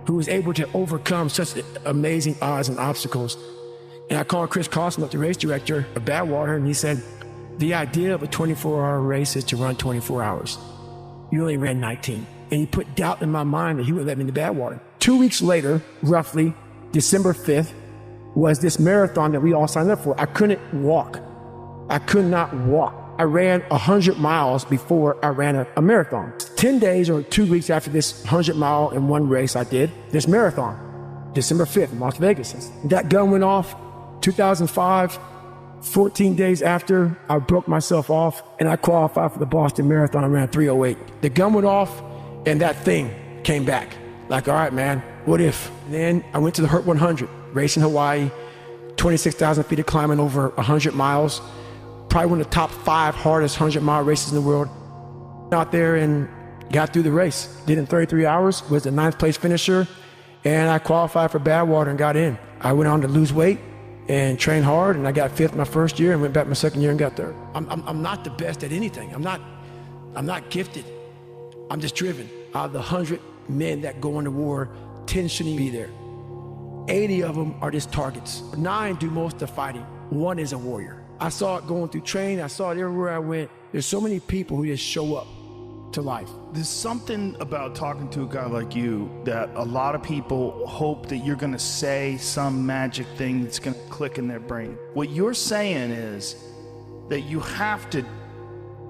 S3: who was able to overcome such amazing odds and obstacles. And I called Chris Costin up, the race director of Badwater, and he said, the idea of a 24-hour race is to run 24 hours. You only ran 19. And he put doubt in my mind that he would let me into Badwater. 2 weeks later, roughly, December 5th, was this marathon that we all signed up for. I couldn't walk. I could not walk. I ran 100 miles before I ran a marathon. 10 days or 2 weeks after this 100-mile in one race I did, this marathon, December 5th in Las Vegas. That gun went off 2005. 14 days after, I broke myself off and I qualified for the Boston Marathon. I ran 3:08. The gun went off and that thing came back. Like, all right, man, what if? And then I went to the Hurt 100, race in Hawaii, 26,000 feet of climbing over 100 miles. Probably one of the top 5 hardest 100-mile races in the world. Out there and got through the race. Did it in 33 hours, was the 9th place finisher, and I qualified for Badwater and got in. I went on to lose weight and train hard, and I got 5th my first year and went back my second year and got 3rd. I'm not the best at anything. I'm not gifted. I'm just driven. Out of the 100 men that go into war, 10 shouldn't be there. 80 of them are just targets. 9 do most of the fighting. 1 is a warrior. I saw it going through training. I saw it everywhere I went. There's so many people who just show up to life.
S6: There's something about talking to a guy like you that a lot of people hope that you're going to say some magic thing that's going to click in their brain. What you're saying is that you have to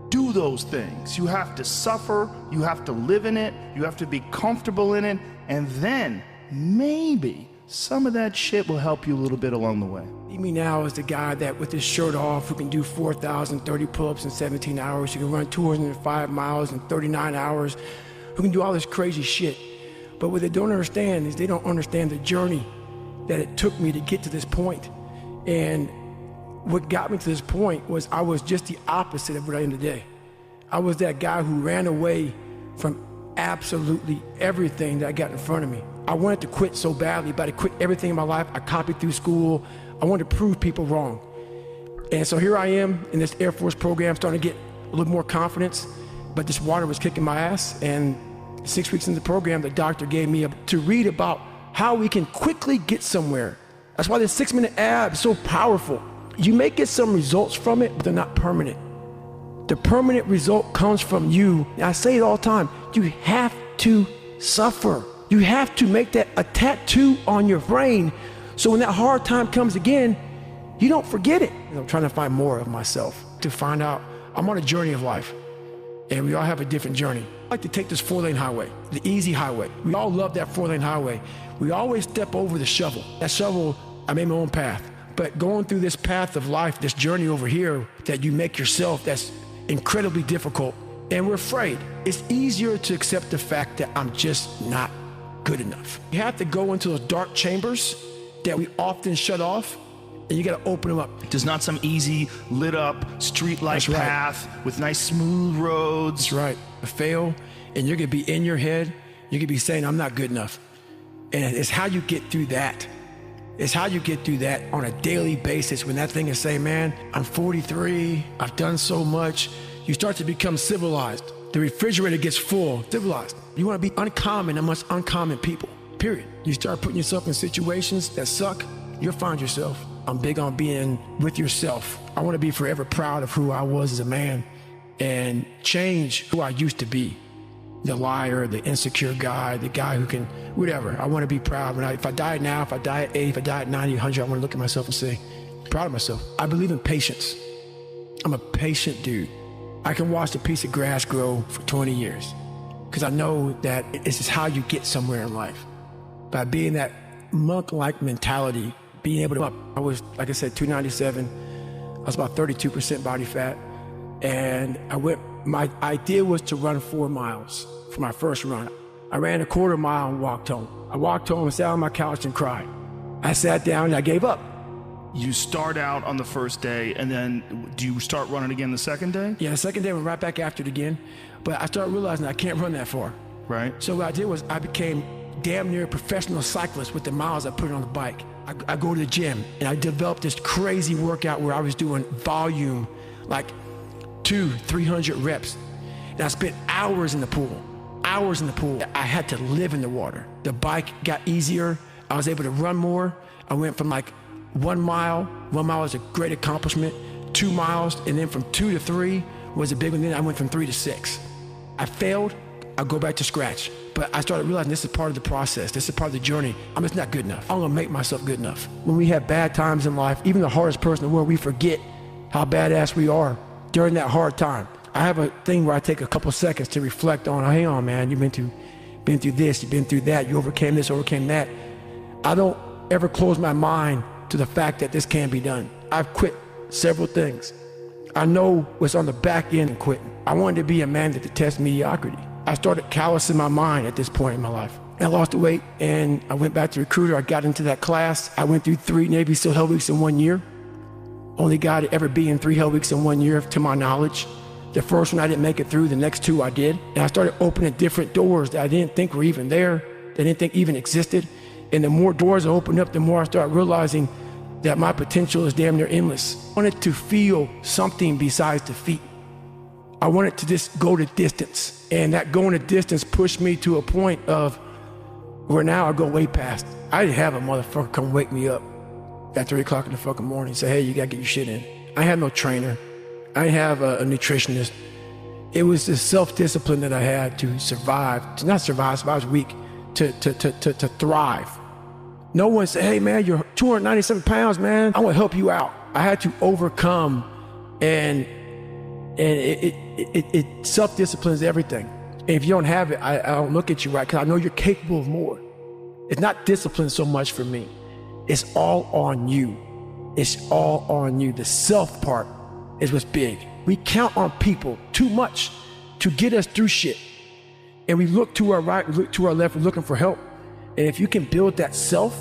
S6: do those things. You have to suffer. You have to live in it. You have to be comfortable in it. And then maybe some of that shit will help you a little bit along the way.
S3: See me now as the guy that with his shirt off, who can do 4,030 pull-ups in 17 hours, who can run 205 miles in 39 hours, who can do all this crazy shit. But what they don't understand is they don't understand the journey that it took me to get to this point. And what got me to this point was I was just the opposite of what I am today. I was that guy who ran away from absolutely everything that I got in front of me. I wanted to quit so badly, but I quit everything in my life. I copied through school. I wanted to prove people wrong. And so here I am in this Air Force program, starting to get a little more confidence, but this water was kicking my ass. And 6 weeks into the program, the doctor gave me to read about how we can quickly get somewhere. That's why this 6-minute ab is so powerful. You may get some results from it, but they're not permanent. The permanent result comes from you. And I say it all the time. You have to suffer. You have to make that a tattoo on your brain, so when that hard time comes again, you don't forget it. I'm trying to find more of myself, to find out I'm on a journey of life, and we all have a different journey. I like to take this 4-lane highway, the easy highway. We all love that 4-lane highway. We always step over the shovel. That shovel, I made my own path. But going through this path of life, this journey over here that you make yourself, that's incredibly difficult, and we're afraid. It's easier to accept the fact that I'm just not good enough. You have to go into those dark chambers that we often shut off, and you got to open them up.
S6: There's not some easy lit up street-like path with nice smooth roads.
S3: That's right. Fail, and you're going to be in your head. You're going to be saying, I'm not good enough. And it's how you get through that. It's how you get through that on a daily basis, when that thing is saying, man, I'm 43, I've done so much. You start to become civilized. The refrigerator gets full, civilized. You want to be uncommon amongst uncommon people, period. You start putting yourself in situations that suck, you'll find yourself. I'm big on being with yourself. I want to be forever proud of who I was as a man and change who I used to be. The liar, the insecure guy, the guy who can, whatever. I want to be proud. If I die now, if I die at 80, if I die at 90, 100, I want to look at myself and say, proud of myself. I believe in patience. I'm a patient dude. I can watch a piece of grass grow for 20 years because I know that this is how you get somewhere in life. By being that monk-like mentality, being able to, I was, like I said, 297. I was about 32% body fat. And my idea was to run 4 miles for my first run. I ran a quarter mile and walked home. I walked home and sat on my couch and cried. I sat down and I gave up.
S6: You start out on the first day, and then do you start running again the second day?
S3: Yeah, the second day I went right back after it again. But I started realizing I can't run that far.
S6: Right.
S3: So what I did was I became damn near a professional cyclist with the miles I put on the bike. I go to the gym, and I developed this crazy workout where I was doing volume, like 200-300 reps. And I spent hours in the pool. I had to live in the water. The bike got easier. I was able to run more. I went from like 1 mile. 1 mile was a great accomplishment. 2 miles, and then from 2 to 3 was a big one. Then I went from 3 to 6. I failed. I go back to scratch. But I started realizing this is part of the process. This is part of the journey. I'm just not good enough. I'm gonna make myself good enough. When we have bad times in life, even the hardest person in the world, we forget how badass we are during that hard time. I have a thing where I take a couple seconds to reflect on, hang on, man, you've been through this, you've been through that, you overcame this, overcame that. I don't ever close my mind to the fact that this can be done. I've quit several things. I know what's on the back end of quitting. I wanted to be a man that detests mediocrity. I started callousing my mind at this point in my life. I lost the weight and I went back to recruiter. I got into that class. I went through 3 Navy SEAL Hell Weeks in 1 year. Only guy to ever be in 3 Hell Weeks in 1 year, to my knowledge. The first one I didn't make it through, the next 2 I did. And I started opening different doors that I didn't think were even there, that I didn't think even existed. And the more doors I opened up, the more I started realizing that my potential is damn near endless. I wanted to feel something besides defeat. I wanted to just go the distance. And that going the distance pushed me to a point of where now I go way past. I didn't have a motherfucker come wake me up at 3 o'clock in the fucking morning and say, hey, you gotta get your shit in. I had no trainer. I didn't have a nutritionist. It was the self-discipline that I had to survive, to not survive, I was weak, to thrive. No one said, hey man, you're 297 pounds, man. I wanna help you out. I had to overcome, and it self-discipline is everything. And if you don't have it, I don't look at you right, because I know you're capable of more. It's not discipline so much for me. It's all on you. It's all on you. The self part is what's big. We count on people too much to get us through shit. And we look to our right, we look to our left, we're looking for help. And if you can build that self,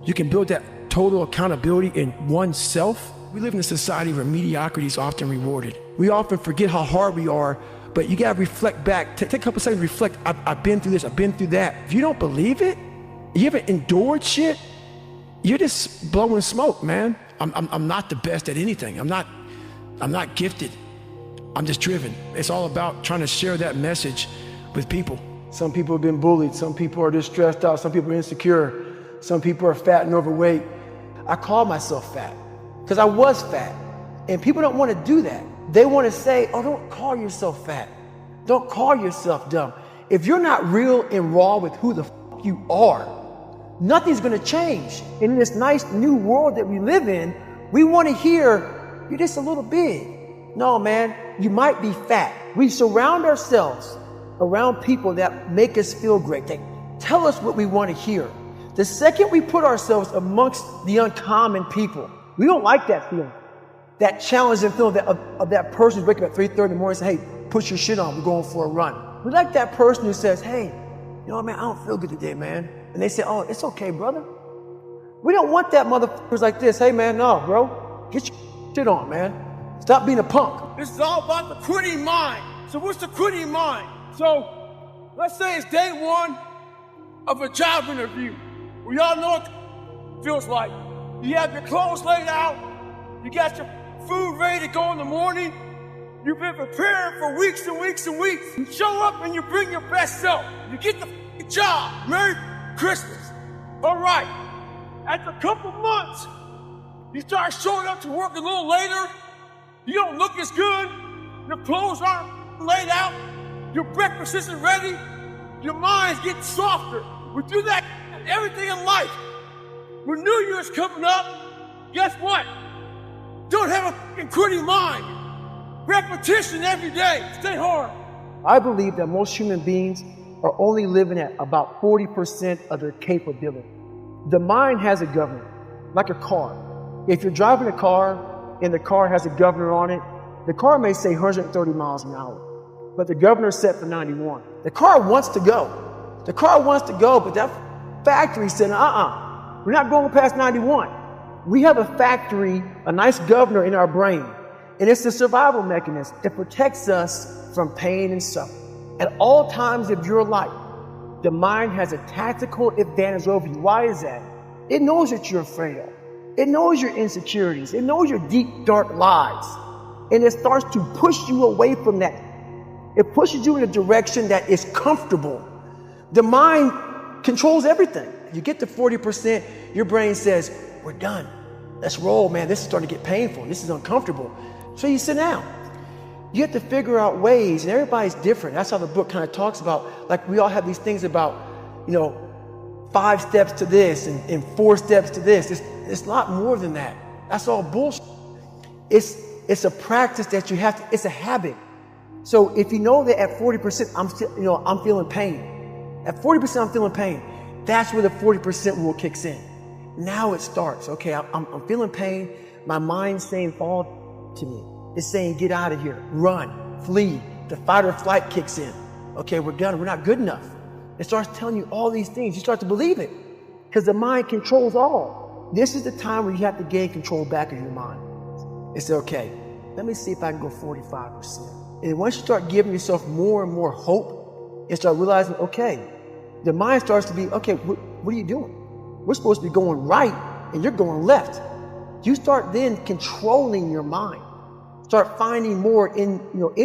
S3: you can build that total accountability in oneself. We live in a society where mediocrity is often rewarded. We often forget how hard we are, but you gotta reflect back. Take a couple seconds to reflect. I've been through this, I've been through that. If you don't believe it, you haven't endured shit, you're just blowing smoke, man. I'm not the best at anything. I'm not gifted. I'm just driven. It's all about trying to share that message with people. Some people have been bullied. Some people are just stressed out. Some people are insecure. Some people are fat and overweight. I call myself fat because I was fat. And people don't want to do that. They want to say, oh, don't call yourself fat. Don't call yourself dumb. If you're not real and raw with who the fuck you are, nothing's going to change. And in this nice new world that we live in, we want to hear, you're just a little big. No, man, you might be fat. We surround ourselves around people that make us feel great. They tell us what we want to hear. The second we put ourselves amongst the uncommon people, we don't like that feeling. That challenging feeling of that person who's waking up at 3:30 in the morning and say, hey, put your shit on, we're going for a run. We like that person who says, hey, you know what, man, I don't feel good today, man. And they say, oh, it's okay, brother. We don't want that motherfuckers like this. Hey, man, no, bro, get your shit on, man. Stop being a punk.
S1: This is all about the quitting mind. So what's the quitting mind? So let's say it's day one of a job interview. We all know what it feels like. You have your clothes laid out. You got your food ready to go in the morning. You've been preparing for weeks and weeks and weeks. You show up and you bring your best self. You get the job. Merry Christmas. All right. After a couple months, you start showing up to work a little later. You don't look as good. Your clothes aren't laid out. Your breakfast isn't ready. Your mind's getting softer. We do that in everything in life. When New Year's coming up, guess what? Don't have a fucking quitting mind. Repetition every day. Stay hard.
S3: I believe that most human beings are only living at about 40% of their capability. The mind has a governor, like a car. If you're driving a car and the car has a governor on it, the car may say 130 miles an hour, but the governor's set for 91. The car wants to go. The car wants to go, but that factory said, we're not going past 91. We have a factory, a nice governor in our brain, and it's the survival mechanism. It protects us from pain and suffering. At all times of your life, the mind has a tactical advantage over you. Why is that? It knows that you're afraid of. It knows your insecurities. It knows your deep, dark lies. And it starts to push you away from that. It pushes you in a direction that is comfortable. The mind controls everything. You get to 40%, your brain says, we're done. Let's roll, man. This is starting to get painful. This is uncomfortable. So you sit down. You have to figure out ways, and everybody's different. That's how the book kind of talks about, like we all have these things about, 5 steps to this and 4 steps to this. It's a lot more than that. That's all bullshit. It's a practice that you have to, it's a habit. So if you know that at 40%, I'm feeling pain. At 40%, I'm feeling pain. That's where the 40% rule kicks in. Now it starts. Okay, I'm feeling pain. My mind's saying, fall to me. It's saying, get out of here, run, flee. The fight or flight kicks in. Okay, we're done. We're not good enough. It starts telling you all these things. You start to believe it because the mind controls all. This is the time where you have to gain control back of your mind. It's okay. Let me see if I can go 45%. And once you start giving yourself more and more hope and start realizing, okay, the mind starts to be, okay, what are you doing? We're supposed to be going right and you're going left. You start then controlling your mind. Start finding more in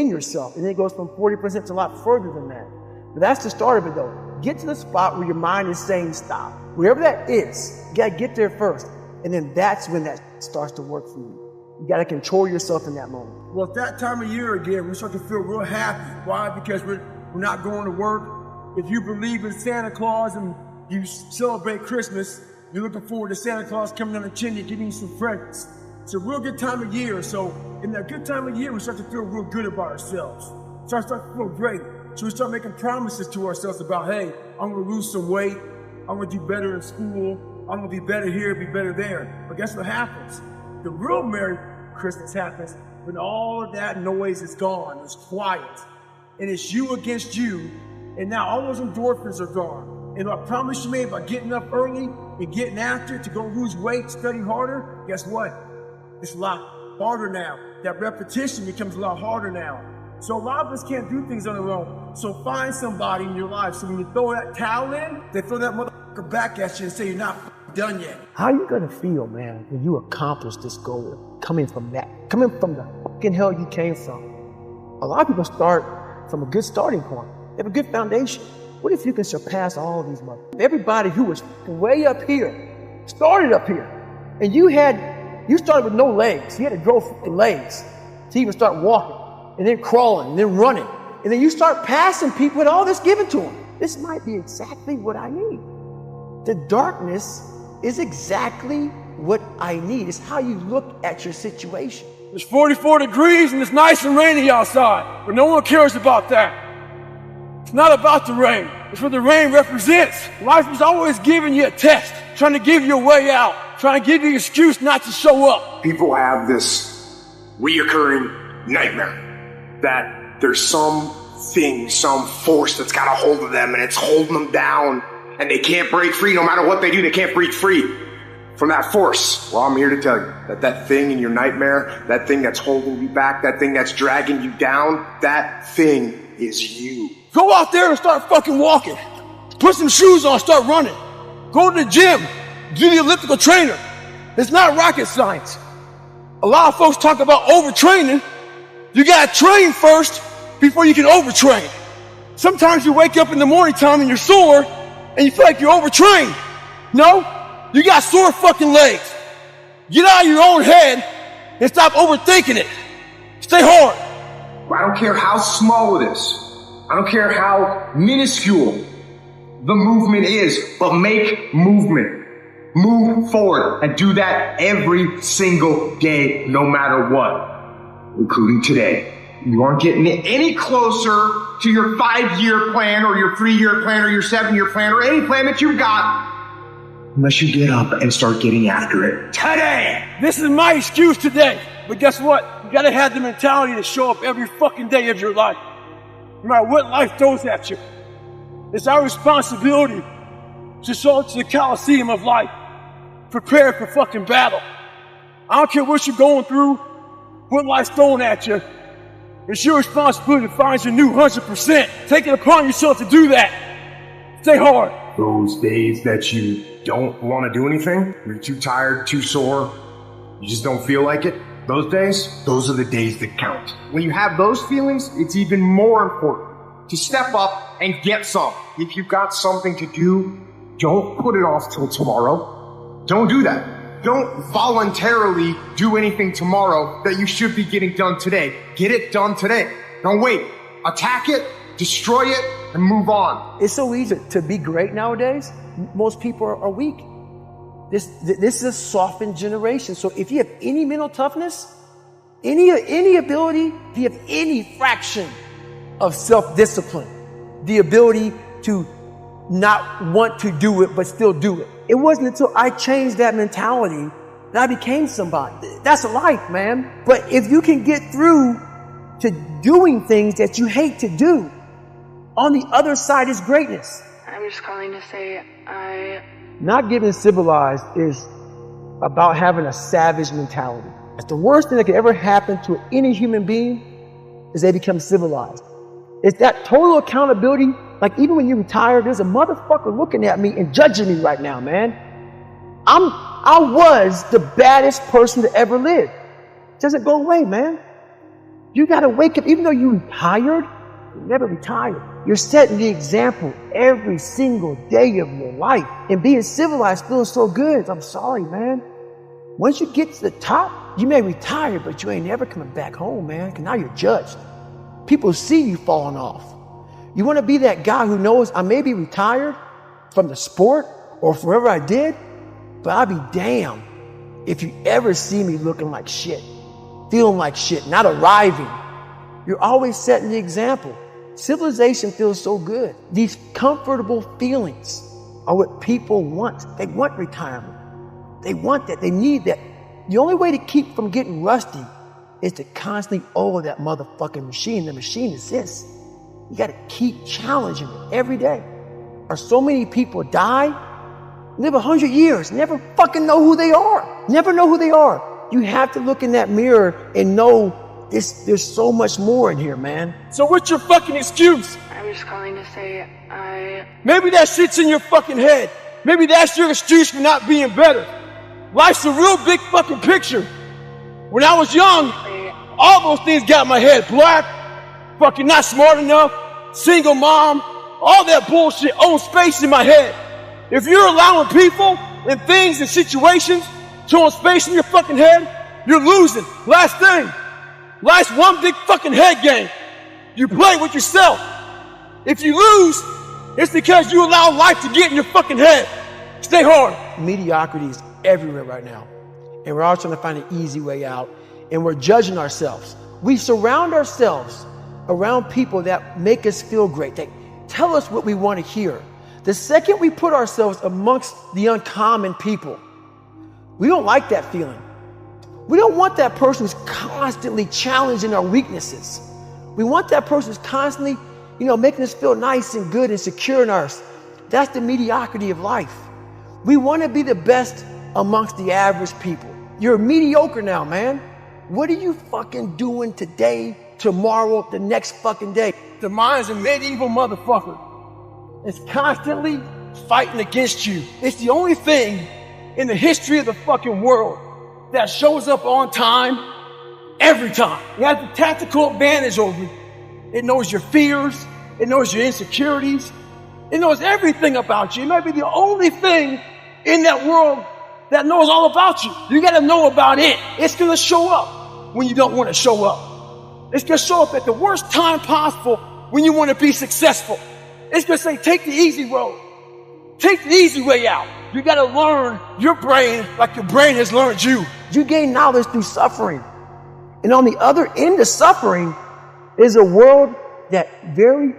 S3: yourself. And then it goes from 40% to a lot further than that. But that's the start of it though. Get to the spot where your mind is saying stop. Wherever that is, you gotta get there first. And then that's when that starts to work for you. You gotta control yourself in that moment.
S5: Well, at that time of year again, we start to feel real happy. Why? Because we're not going to work. If you believe in Santa Claus and you celebrate Christmas, you're looking forward to Santa Claus coming down the chimney, giving you some presents. It's a real good time of year. So in that good time of year, we start to feel real good about ourselves. Start to feel great. So we start making promises to ourselves about, hey, I'm going to lose some weight. I'm going to do better in school. I'm going to be better here, be better there. But guess what happens? The real Merry Christmas happens when all of that noise is gone. It's quiet. And it's you against you. And now all those endorphins are gone. And I promise you made about getting up early and getting after it to go lose weight, study harder, guess what? It's a lot harder now. That repetition becomes a lot harder now. So a lot of us can't do things on our own. So find somebody in your life. So when you throw that towel in, they throw that motherfucker back at you and say you're not done yet.
S3: How are you going to feel, man, when you accomplish this goal coming from the fucking hell you came from? A lot of people start from a good starting point. They have a good foundation. What if you can surpass all of these motherfuckers? Everybody who was way up here started up here. And you started with no legs. You had to grow fucking legs. to even start walking, and then crawling, and then running. And then you start passing people with all this given to them. This might be exactly what I need. The darkness is exactly what I need. It's how you look at your situation.
S1: It's 44 degrees and it's nice and rainy outside, but no one cares about that. It's not about the rain. It's what the rain represents. Life is always giving you a test, trying to give you a way out, trying to give you an excuse not to show up.
S10: People have this reoccurring nightmare that there's something, some force that's got a hold of them and it's holding them down and they can't break free. No matter what they do, they can't break free from that force. Well, I'm here to tell you that that thing in your nightmare, that thing that's holding you back, that thing that's dragging you down, that thing is you.
S1: Go out there and start fucking walking. Put some shoes on, start running. Go to the gym, do the elliptical trainer. It's not rocket science. A lot of folks talk about overtraining. You gotta train first before you can overtrain. Sometimes you wake up in the morning time and you're sore and you feel like you're overtrained. No, you got sore fucking legs. Get out of your own head and stop overthinking it. Stay hard.
S10: I don't care how small it is. I don't care how minuscule the movement is, but make movement. Move forward and do that every single day, no matter what, including today. You aren't getting any closer to your 5-year plan or your 3-year plan or your 7-year plan or any plan that you've got unless you get up and start getting after it today.
S1: This is my excuse today. But guess what? You gotta have the mentality to show up every fucking day of your life. No matter what life throws at you. It's our responsibility to show up to the Coliseum of life, prepared for fucking battle. I don't care what you're going through, what life's throwing at you. It's your responsibility to find your new 100%. Take it upon yourself to do that. Stay hard.
S10: Those days that you don't want to do anything, you're too tired, too sore, you just don't feel like it. Those days, those are the days that count. When you have those feelings, it's even more important to step up and get some. If you've got something to do, don't put it off till tomorrow. Don't do that. Don't voluntarily do anything tomorrow that you should be getting done today. Get it done today. Don't wait. Attack it, destroy it, and move on.
S3: It's so easy to be great nowadays. Most people are weak. This is a softened generation. So if you have any mental toughness, any ability, if you have any fraction of self-discipline, the ability to not want to do it but still do it. It wasn't until I changed that mentality that I became somebody. That's life, man. But if you can get through to doing things that you hate to do, on the other side is greatness.
S12: I'm just calling to say
S3: Not getting civilized is about having a savage mentality. It's the worst thing that could ever happen to any human being is they become civilized. It's that total accountability. Like even when you retire, there's a motherfucker looking at me and judging me right now, man. I was the baddest person to ever live. It doesn't go away, man. You gotta wake up, even though you retired, you never retired. You're setting the example every single day of your life. And being civilized feels so good. I'm sorry, man. Once you get to the top, you may retire, but you ain't never coming back home, man, because now you're judged. People see you falling off. You want to be that guy who knows I may be retired from the sport or wherever I did, but I'll be damned if you ever see me looking like shit, feeling like shit, not arriving. You're always setting the example. Civilization feels so good. These comfortable feelings are what people want. They want retirement. They want that. They need that. The only way to keep from getting rusty is to constantly oil that motherfucking machine. The machine is this. You got to keep challenging it every day. Or so many people die, live 100 years, never fucking know who they are. Never know who they are. You have to look in that mirror and know there's so much more in here, man.
S1: So what's your fucking excuse?
S12: I'm just calling to say
S1: Maybe that shit's in your fucking head. Maybe that's your excuse for not being better. Life's a real big fucking picture. When I was young, all those things got in my head. Black, fucking not smart enough, single mom, all that bullshit owns space in my head. If you're allowing people and things and situations to own space in your fucking head, you're losing. Last thing, Life's one big fucking head game. You play with yourself. If you lose, it's because you allow life to get in your fucking head. Stay hard.
S3: Mediocrity is everywhere right now. And we're all trying to find an easy way out. And we're judging ourselves. We surround ourselves around people that make us feel great. They tell us what we want to hear. The second we put ourselves amongst the uncommon people, we don't like that feeling. We don't want that person who's constantly challenging our weaknesses. We want that person who's constantly, making us feel nice and good and secure in us. That's the mediocrity of life. We want to be the best amongst the average people. You're mediocre now, man. What are you fucking doing today, tomorrow, the next fucking day?
S1: The mind's a medieval motherfucker. It's constantly fighting against you. It's the only thing in the history of the fucking world that shows up on time, every time. It has the tactical advantage over you. It knows your fears. It knows your insecurities. It knows everything about you. It might be the only thing in that world that knows all about you. You got to know about it. It's going to show up when you don't want to show up. It's going to show up at the worst time possible when you want to be successful. It's going to say, take the easy road. Take the easy way out. You got to learn your brain like your brain has learned you.
S3: You gain knowledge through suffering. And on the other end of suffering is a world that very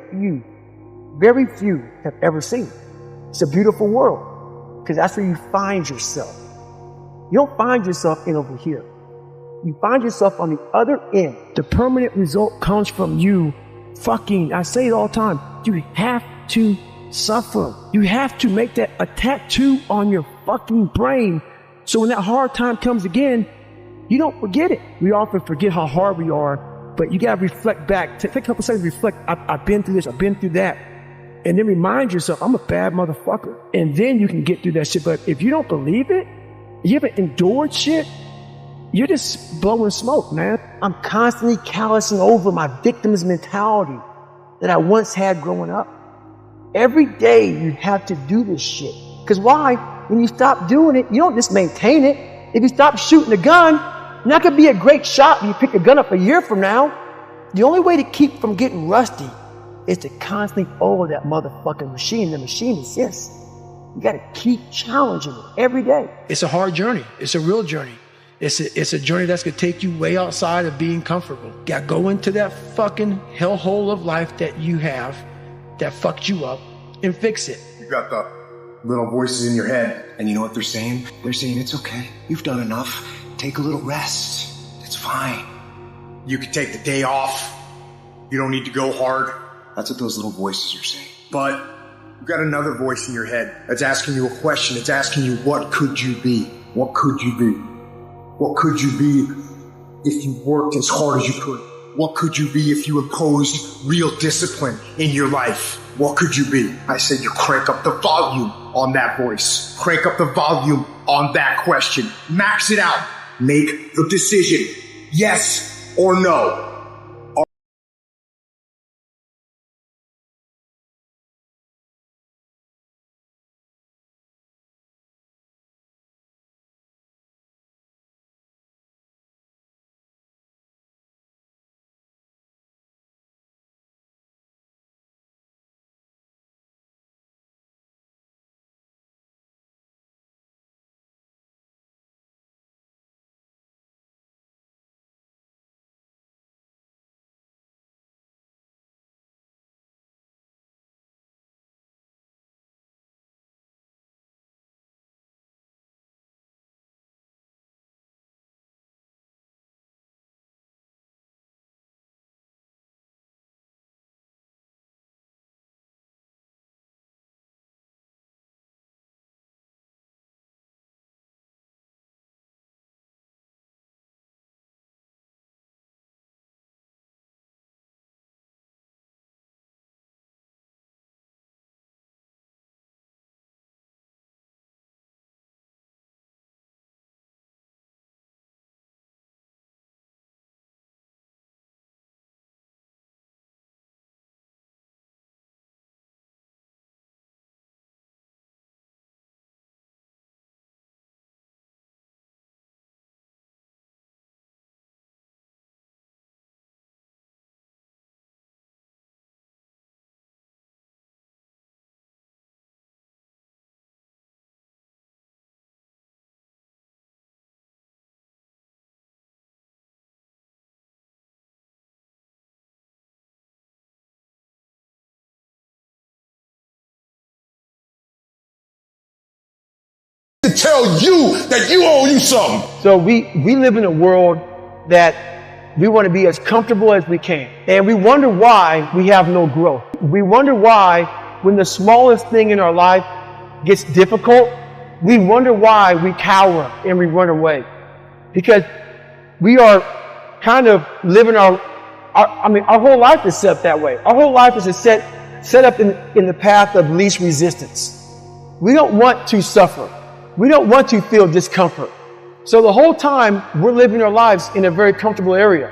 S3: few have ever seen. It's a beautiful world because that's where you find yourself. You don't find yourself in over here. You find yourself on the other end. The permanent result comes from you I say it all the time, you have to suffer. You have to make that a tattoo on your fucking brain. So when that hard time comes again, you don't forget it. We often forget how hard we are, but you got to reflect back. Take a couple seconds to reflect. I've been through this. I've been through that. And then remind yourself, I'm a bad motherfucker. And then you can get through that shit. But if you don't believe it, you haven't endured shit, you're just blowing smoke, man. I'm constantly callousing over my victim's mentality that I once had growing up. Every day you have to do this shit. Because why? When you stop doing it, you don't just maintain it. If you stop shooting a gun, you're not going to be a great shot when you pick a gun up a year from now. The only way to keep from getting rusty is to constantly oil that motherfucking machine. The machine exists. You got to keep challenging it every day. It's a hard journey. It's a real journey. It's a journey that's going to take you way outside of being comfortable. You got to go into that fucking hellhole of life that you have that fucked you up and fix it.
S10: You got the little voices in your head, and you know what they're saying? They're saying, it's okay. You've done enough. Take a little rest. It's fine. You can take the day off. You don't need to go hard. That's what those little voices are saying. But you've got another voice in your head that's asking you a question. It's asking you, what could you be? What could you be? What could you be if you worked as hard as you could? What could you be if you imposed real discipline in your life? What could you be? I said you crank up the volume on that voice. Crank up the volume on that question. Max it out. Make the decision. Yes or no.
S13: to tell you that you owe you something.
S3: So we live in a world that we want to be as comfortable as we can. And we wonder why we have no growth. We wonder why when the smallest thing in our life gets difficult, we wonder why we cower and we run away. Because we are kind of living our whole life is set up that way. Our whole life is set up in the path of least resistance. We don't want to suffer. We don't want to feel discomfort. So the whole time we're living our lives in a very comfortable area.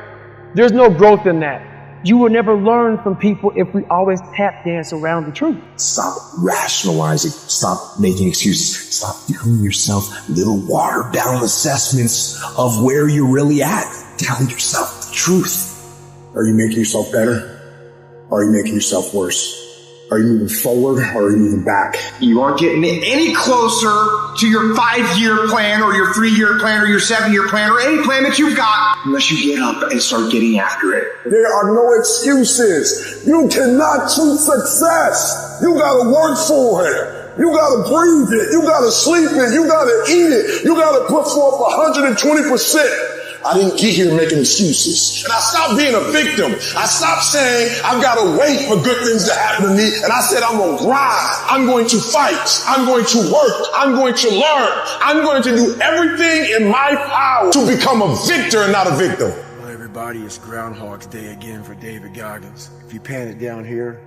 S3: There's no growth in that. You will never learn from people if we always tap dance around the truth.
S10: Stop rationalizing. Stop making excuses. Stop giving yourself little watered down assessments of where you're really at. Tell yourself the truth. Are you making yourself better? Or are you making yourself worse? Are you moving forward or are you moving back? You aren't getting any closer to your 5-year plan or your 3-year plan or your 7-year plan or any plan that you've got unless you get up and start getting after it.
S13: There are no excuses. You cannot choose success. You gotta work for it. You gotta breathe it. You gotta sleep it. You gotta eat it. You gotta put forth 120%. I didn't get here making excuses. And I stopped being a victim. I stopped saying I've got to wait for good things to happen to me. And I said I'm going to grind. I'm going to fight. I'm going to work. I'm going to learn. I'm going to do everything in my power to become a victor and not a victim.
S5: Well, everybody, it's Groundhog's Day again for David Goggins. If you pan it down here,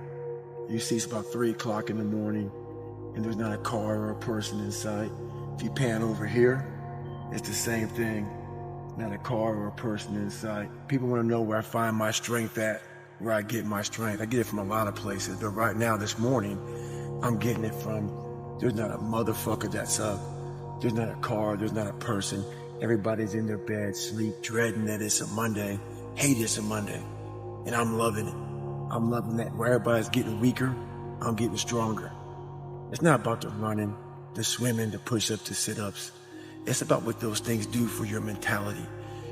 S5: you see it's about 3 o'clock in the morning and there's not a car or a person in sight. If you pan over here, it's the same thing. Not a car or a person in sight. People want to know where I find my strength at, where I get my strength. I get it from a lot of places, but right now, this morning, I'm getting it from, there's not a motherfucker that's up. There's not a car, there's not a person. Everybody's in their bed, sleep, dreading that it's a Monday, hate it's a Monday. And I'm loving it. I'm loving that. Where everybody's getting weaker, I'm getting stronger. It's not about the running, the swimming, the push-ups, the sit-ups. It's about what those things do for your mentality.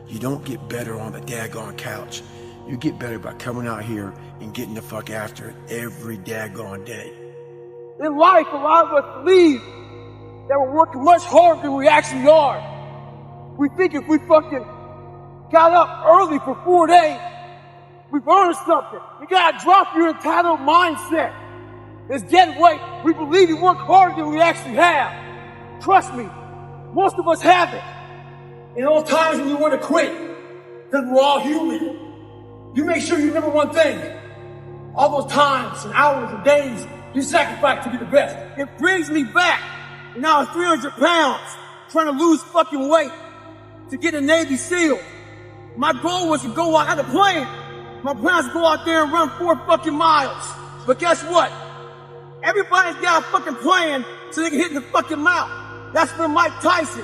S5: You don't get better on the daggone couch. You get better by coming out here and getting the fuck after it every daggone day.
S1: In life, a lot of us believe that we're working much harder than we actually are. We think if we fucking got up early for 4 days, we've earned something. You gotta drop your entitled mindset. It's dead weight. We believe we work harder than we actually have. Trust me. Most of us have it. In all times when you want to quit, because we're all human. You make sure you remember one thing. All those times and hours and days you sacrificed to be the best. It brings me back. Now I'm 300 pounds, trying to lose fucking weight to get a Navy SEAL. My goal was to go out, I had a plan. My plan was to go out there and run 4 fucking miles. But guess what? Everybody's got a fucking plan so they can hit the fucking mouth. That's for Mike Tyson.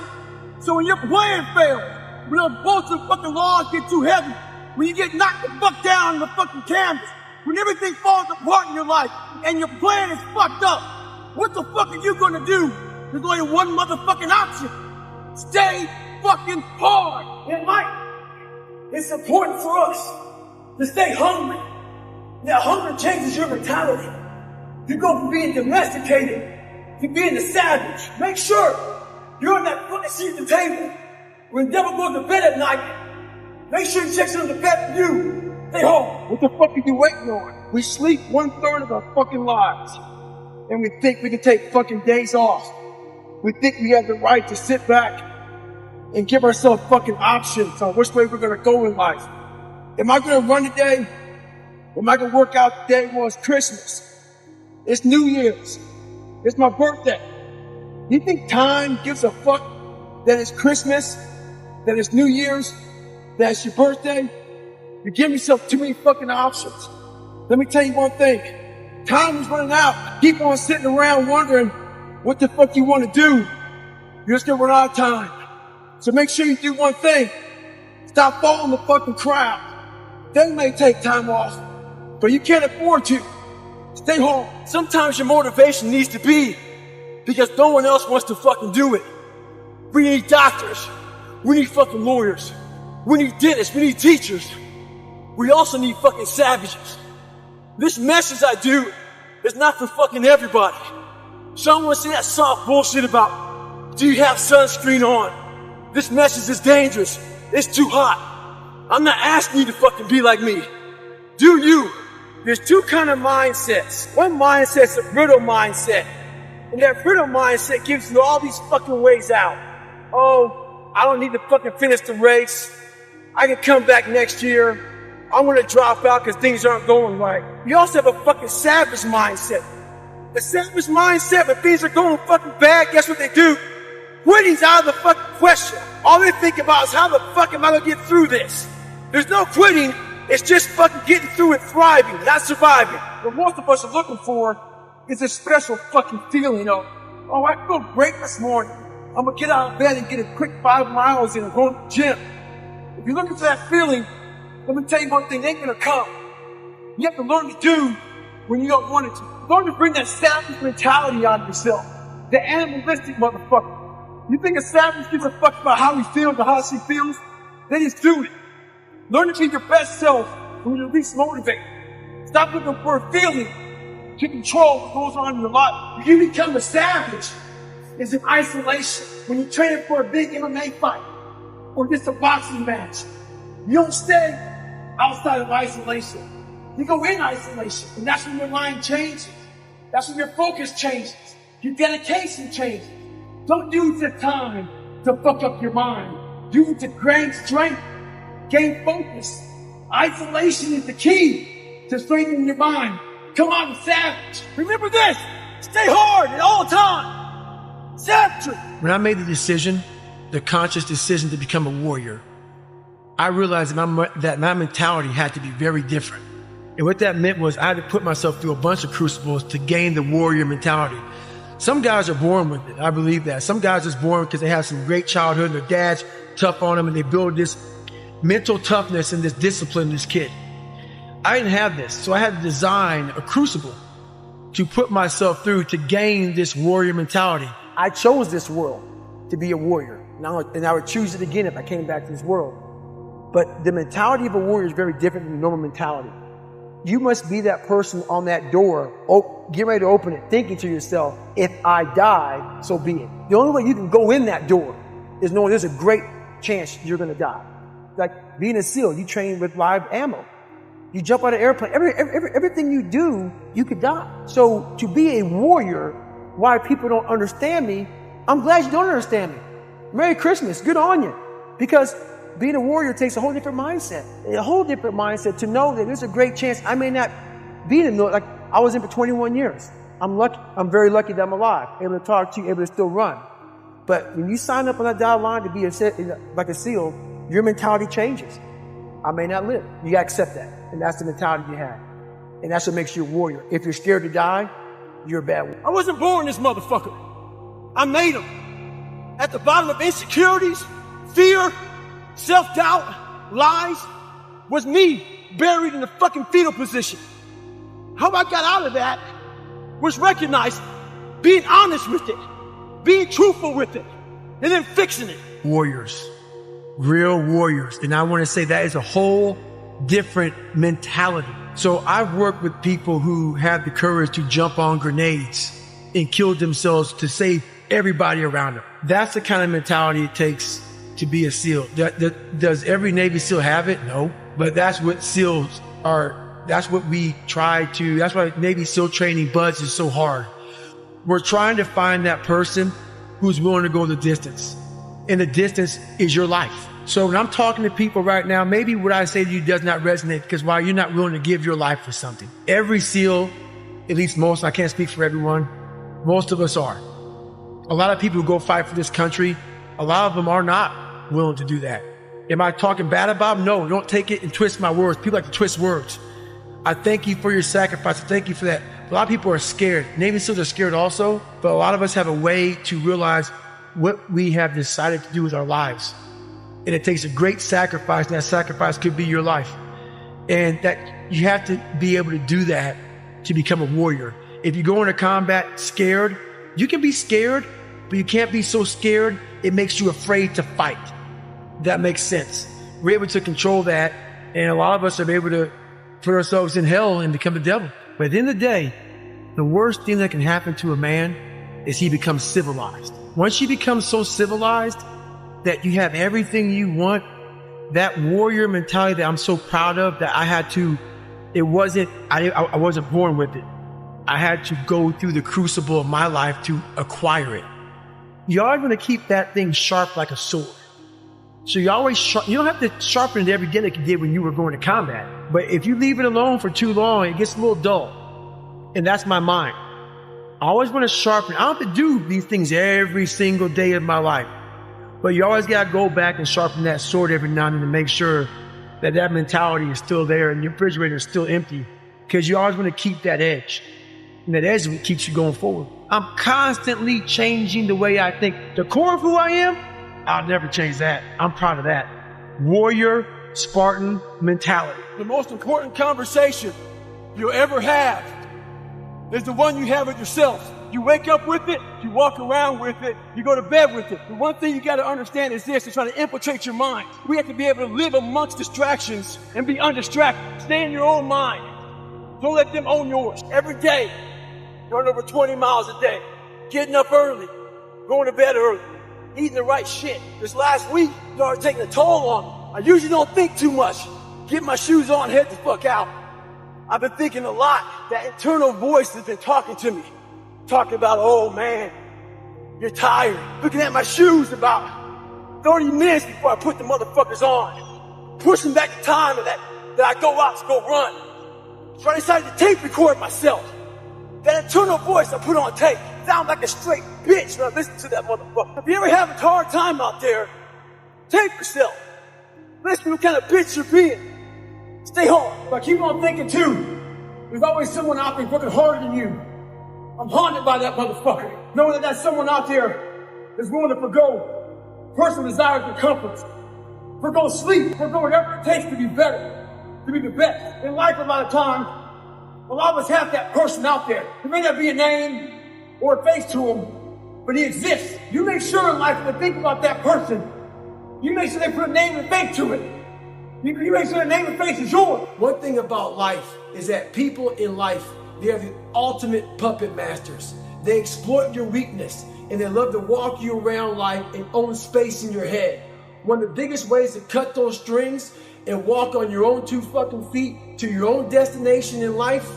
S1: So when your plan fails, when those bolts and fucking logs get too heavy, when you get knocked the fuck down on the fucking canvas, when everything falls apart in your life and your plan is fucked up, what the fuck are you gonna do? There's only one motherfucking option. Stay fucking hard. And Mike, it's important for us to stay hungry. Now hunger changes your mentality. You go from being domesticated to being a savage. Make sure you're on that fucking seat at the table. When the devil goes to bed at night, make sure he checks on the bed for you. Stay home. What the fuck are you waiting on? We sleep 1/3 of our fucking lives. And we think we can take fucking days off. We think we have the right to sit back and give ourselves fucking options on which way we're gonna go in life. Am I gonna run today? Or am I gonna work out today? Well, it's Christmas. It's New Year's. It's my birthday. You think time gives a fuck that it's Christmas, that it's New Year's, that it's your birthday? You're giving yourself too many fucking options. Let me tell you one thing. Time is running out. Keep on sitting around wondering what the fuck you want to do. You're just gonna run out of time. So make sure you do one thing. Stop following the fucking crowd. They may take time off, but you can't afford to. Stay home. Sometimes your motivation needs to be because no one else wants to fucking do it. We need doctors. We need fucking lawyers. We need dentists. We need teachers. We also need fucking savages. This message I do is not for fucking everybody. Someone say that soft bullshit about Do you have sunscreen on? This message is dangerous. It's too hot. I'm not asking you to fucking be like me. Do you? There's two kind of mindsets. One mindset's a brittle mindset. And that brittle mindset gives you all these fucking ways out. Oh, I don't need to fucking finish the race. I can come back next year. I'm gonna drop out because things aren't going right. You also have a fucking savage mindset. The savage mindset, when things are going fucking bad, guess what they do? Quitting's out of the fucking question. All they think about is how the fuck am I gonna get through this? There's no quitting. It's just fucking getting through and thriving, not surviving. What most of us are looking for is a special fucking feeling of, oh, I feel great this morning. I'm gonna get out of bed and get a quick 5 miles in and go to the gym. If you're looking for that feeling, let me tell you one thing, it ain't gonna come. You have to learn to do when you don't want it to. Learn to bring that savage mentality out of yourself. The animalistic motherfucker. You think a savage gives a fuck about how he feels or how she feels? They just do it. Learn to be your best self when you're least motivated. Stop looking for a feeling to control what goes on in your life. When you become a savage, it's in isolation. When you're training for a big MMA fight or just a boxing match, you don't stay outside of isolation. You go in isolation, and that's when your mind changes. That's when your focus changes. Your dedication changes. Don't use the time to fuck up your mind. Use it to gain strength, gain focus. Isolation is the key to strengthening your mind. Come on, savage. Remember this. Stay hard at all times. Savagery.
S3: When I made the decision, the conscious decision to become a warrior, I realized that my mentality had to be very different. And what that meant was I had to put myself through a bunch of crucibles to gain the warrior mentality. Some guys are born with it. I believe that. Some guys are born because they have some great childhood and their dad's tough on them and they build this mental toughness and this discipline in this kid. I didn't have this. So I had to design a crucible to put myself through to gain this warrior mentality.
S14: I chose this world to be a warrior. And I would choose it again if I came back to this world. But the mentality of a warrior is very different than the normal mentality. You must be that person on that door, get ready to open it, thinking to yourself, if I die, so be it. The only way you can go in that door is knowing there's a great chance you're going to die. Like being a SEAL, you train with live ammo. You jump out of an airplane. Everything you do, you could die. So to be a warrior, why people don't understand me, I'm glad you don't understand me. Merry Christmas. Good on you. Because being a warrior takes a whole different mindset. A whole different mindset to know that there's a great chance I may not be in the military. Like I was in for 21 years. I'm lucky. I'm very lucky that I'm alive, able to talk to you, able to still run. But when you sign up on that dotted line to be like a SEAL, your mentality changes. I may not live. You gotta accept that. And that's the mentality you have. And that's what makes you a warrior. If you're scared to die, you're a bad warrior.
S1: I wasn't born this motherfucker. I made him. At the bottom of insecurities, fear, self-doubt, lies, was me buried in the fucking fetal position. How I got out of that was recognizing, being honest with it, being truthful with it, and then fixing it.
S3: Warriors. Real warriors. And I want to say that is a whole different mentality. So I've worked with people who have the courage to jump on grenades and kill themselves to save everybody around them. That's the kind of mentality it takes to be a SEAL. Does every Navy SEAL have it? No. But that's what SEALs are. That's what we try to. That's why Navy SEAL training buds is so hard. We're trying to find that person who's willing to go the distance. And the distance is your life. So when I'm talking to people right now, maybe what I say to you does not resonate because why you're not willing to give your life for something. Every SEAL, at least most, I can't speak for everyone, most of us are. A lot of people who go fight for this country, a lot of them are not willing to do that. Am I talking bad about them? No, don't take it and twist my words. People like to twist words. I thank you for your sacrifice. I thank you for that. A lot of people are scared. Navy SEALs are scared also, but a lot of us have a way to realize what we have decided to do with our lives. And it takes a great sacrifice, and that sacrifice could be your life. And that you have to be able to do that to become a warrior. If you go into combat scared, you can be scared, but you can't be so scared it makes you afraid to fight. That makes sense. We're able to control that, and a lot of us are able to put ourselves in hell and become the devil. But at the end of the day, the worst thing that can happen to a man is he becomes civilized.
S14: Once you become so civilized that you have everything you want, that warrior mentality that I'm so proud of, that I wasn't born with it. I had to go through the crucible of my life to acquire it. You're always going to keep that thing sharp like a sword. So you don't have to sharpen it every day like you did when you were going to combat. But if you leave it alone for too long, it gets a little dull. And that's my mind. I always want to sharpen. I don't have to do these things every single day of my life. But you always got to go back and sharpen that sword every now and then to make sure that that mentality is still there and your refrigerator is still empty. Because you always want to keep that edge. And that edge is what keeps you going forward. I'm constantly changing the way I think. The core of who I am, I'll never change that. I'm proud of that. Warrior, Spartan mentality.
S1: The most important conversation you'll ever have is the one you have with yourself. You wake up with it, you walk around with it, you go to bed with it. The one thing you got to understand is this: it's trying to infiltrate your mind. We have to be able to live amongst distractions and be undistracted. Stay in your own mind. Don't let them own yours. Every day, run over 20 miles a day, getting up early, going to bed early, eating the right shit. This last week started taking a toll on me. I usually don't think too much. Get my shoes on, head the fuck out. I've been thinking a lot. That internal voice has been talking to me. Talking about, oh man, you're tired. Looking at my shoes about 30 minutes before I put the motherfuckers on. Pushing back the time that I go out to go run. So I decided to tape record myself. That internal voice I put on tape sounds like a straight bitch when I listen to that motherfucker. If you ever have a hard time out there, tape yourself. Listen to what kind of bitch you're being. Stay hard. But keep on thinking too. There's always someone out there working harder than you. I'm haunted by that motherfucker. Knowing that there's someone out there that's willing to forgo personal desires and comforts. Forgo sleep. Forgo whatever it takes to be better. To be the best. In life, a lot of times, a lot of us have that person out there. There may not be a name or a face to him, but he exists. You make sure in life when they think about that person, you make sure they put a name and face to it. You make sure the name and face is yours. One thing about life is that people in life, they are the ultimate puppet masters. They exploit your weakness and they love to walk you around life and own space in your head. One of the biggest ways to cut those strings and walk on your own 2 fucking feet to your own destination in life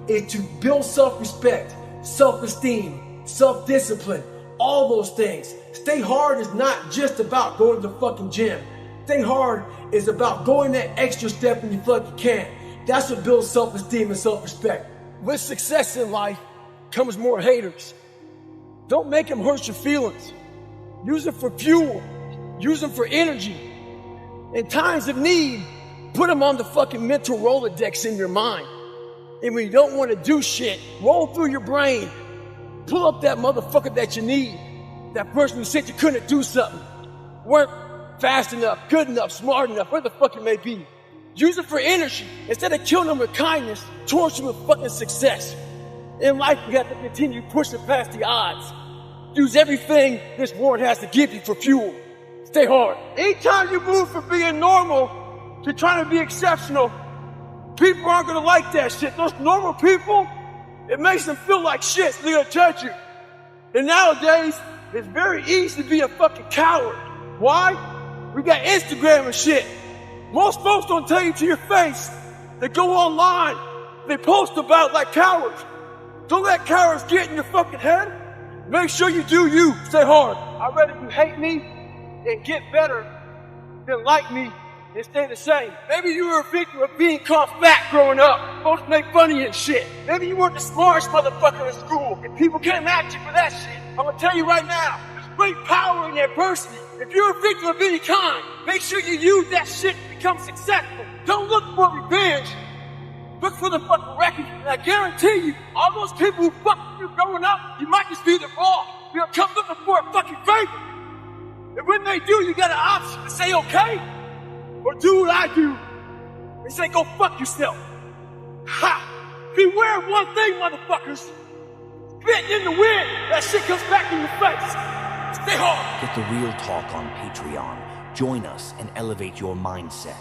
S1: is to build self-respect, self-esteem, self-discipline, all those things. Stay hard is not just about going to the fucking gym. Stay hard is about going that extra step when you fucking can. That's what builds self-esteem and self-respect. With success in life comes more haters. Don't make them hurt your feelings. Use them for fuel. Use them for energy. In times of need, put them on the fucking mental Rolodex in your mind. And when you don't want to do shit, roll through your brain. Pull up that motherfucker that you need. That person who said you couldn't do something. Weren't fast enough, good enough, smart enough, where the fuck it may be. Use it for energy. Instead of killing them with kindness, torch them with fucking success. In life, you have to continue pushing past the odds. Use everything this world has to give you for fuel. Stay hard. Anytime you move from being normal to trying to be exceptional, people aren't gonna like that shit. Those normal people, it makes them feel like shit, so they're gonna judge you. And nowadays, it's very easy to be a fucking coward. Why? We got Instagram and shit. Most folks don't tell you to your face. They go online. They post about it like cowards. Don't let cowards get in your fucking head. Make sure you do you. Stay hard. I'd rather you hate me and get better than like me and stay the same. Maybe you were a victim of being called fat growing up. Folks make fun of you and shit. Maybe you weren't the smartest motherfucker in school and people came at you for that shit. I'm gonna tell you right now, there's great power in adversity. If you're a victim of any kind, make sure you use that shit to become successful. Don't look for revenge. Look for the fucking wreckage. And I guarantee you, all those people who fucked you growing up, you might just be the wrong. They'll come looking for a fucking favor. And when they do, you got an option to say okay, or do what I do, and say go fuck yourself. Ha! Beware of one thing, motherfuckers. Spit in the wind, that shit comes back in your face. Stay hard.
S2: Get the real talk on Patreon. Join us and elevate your mindset.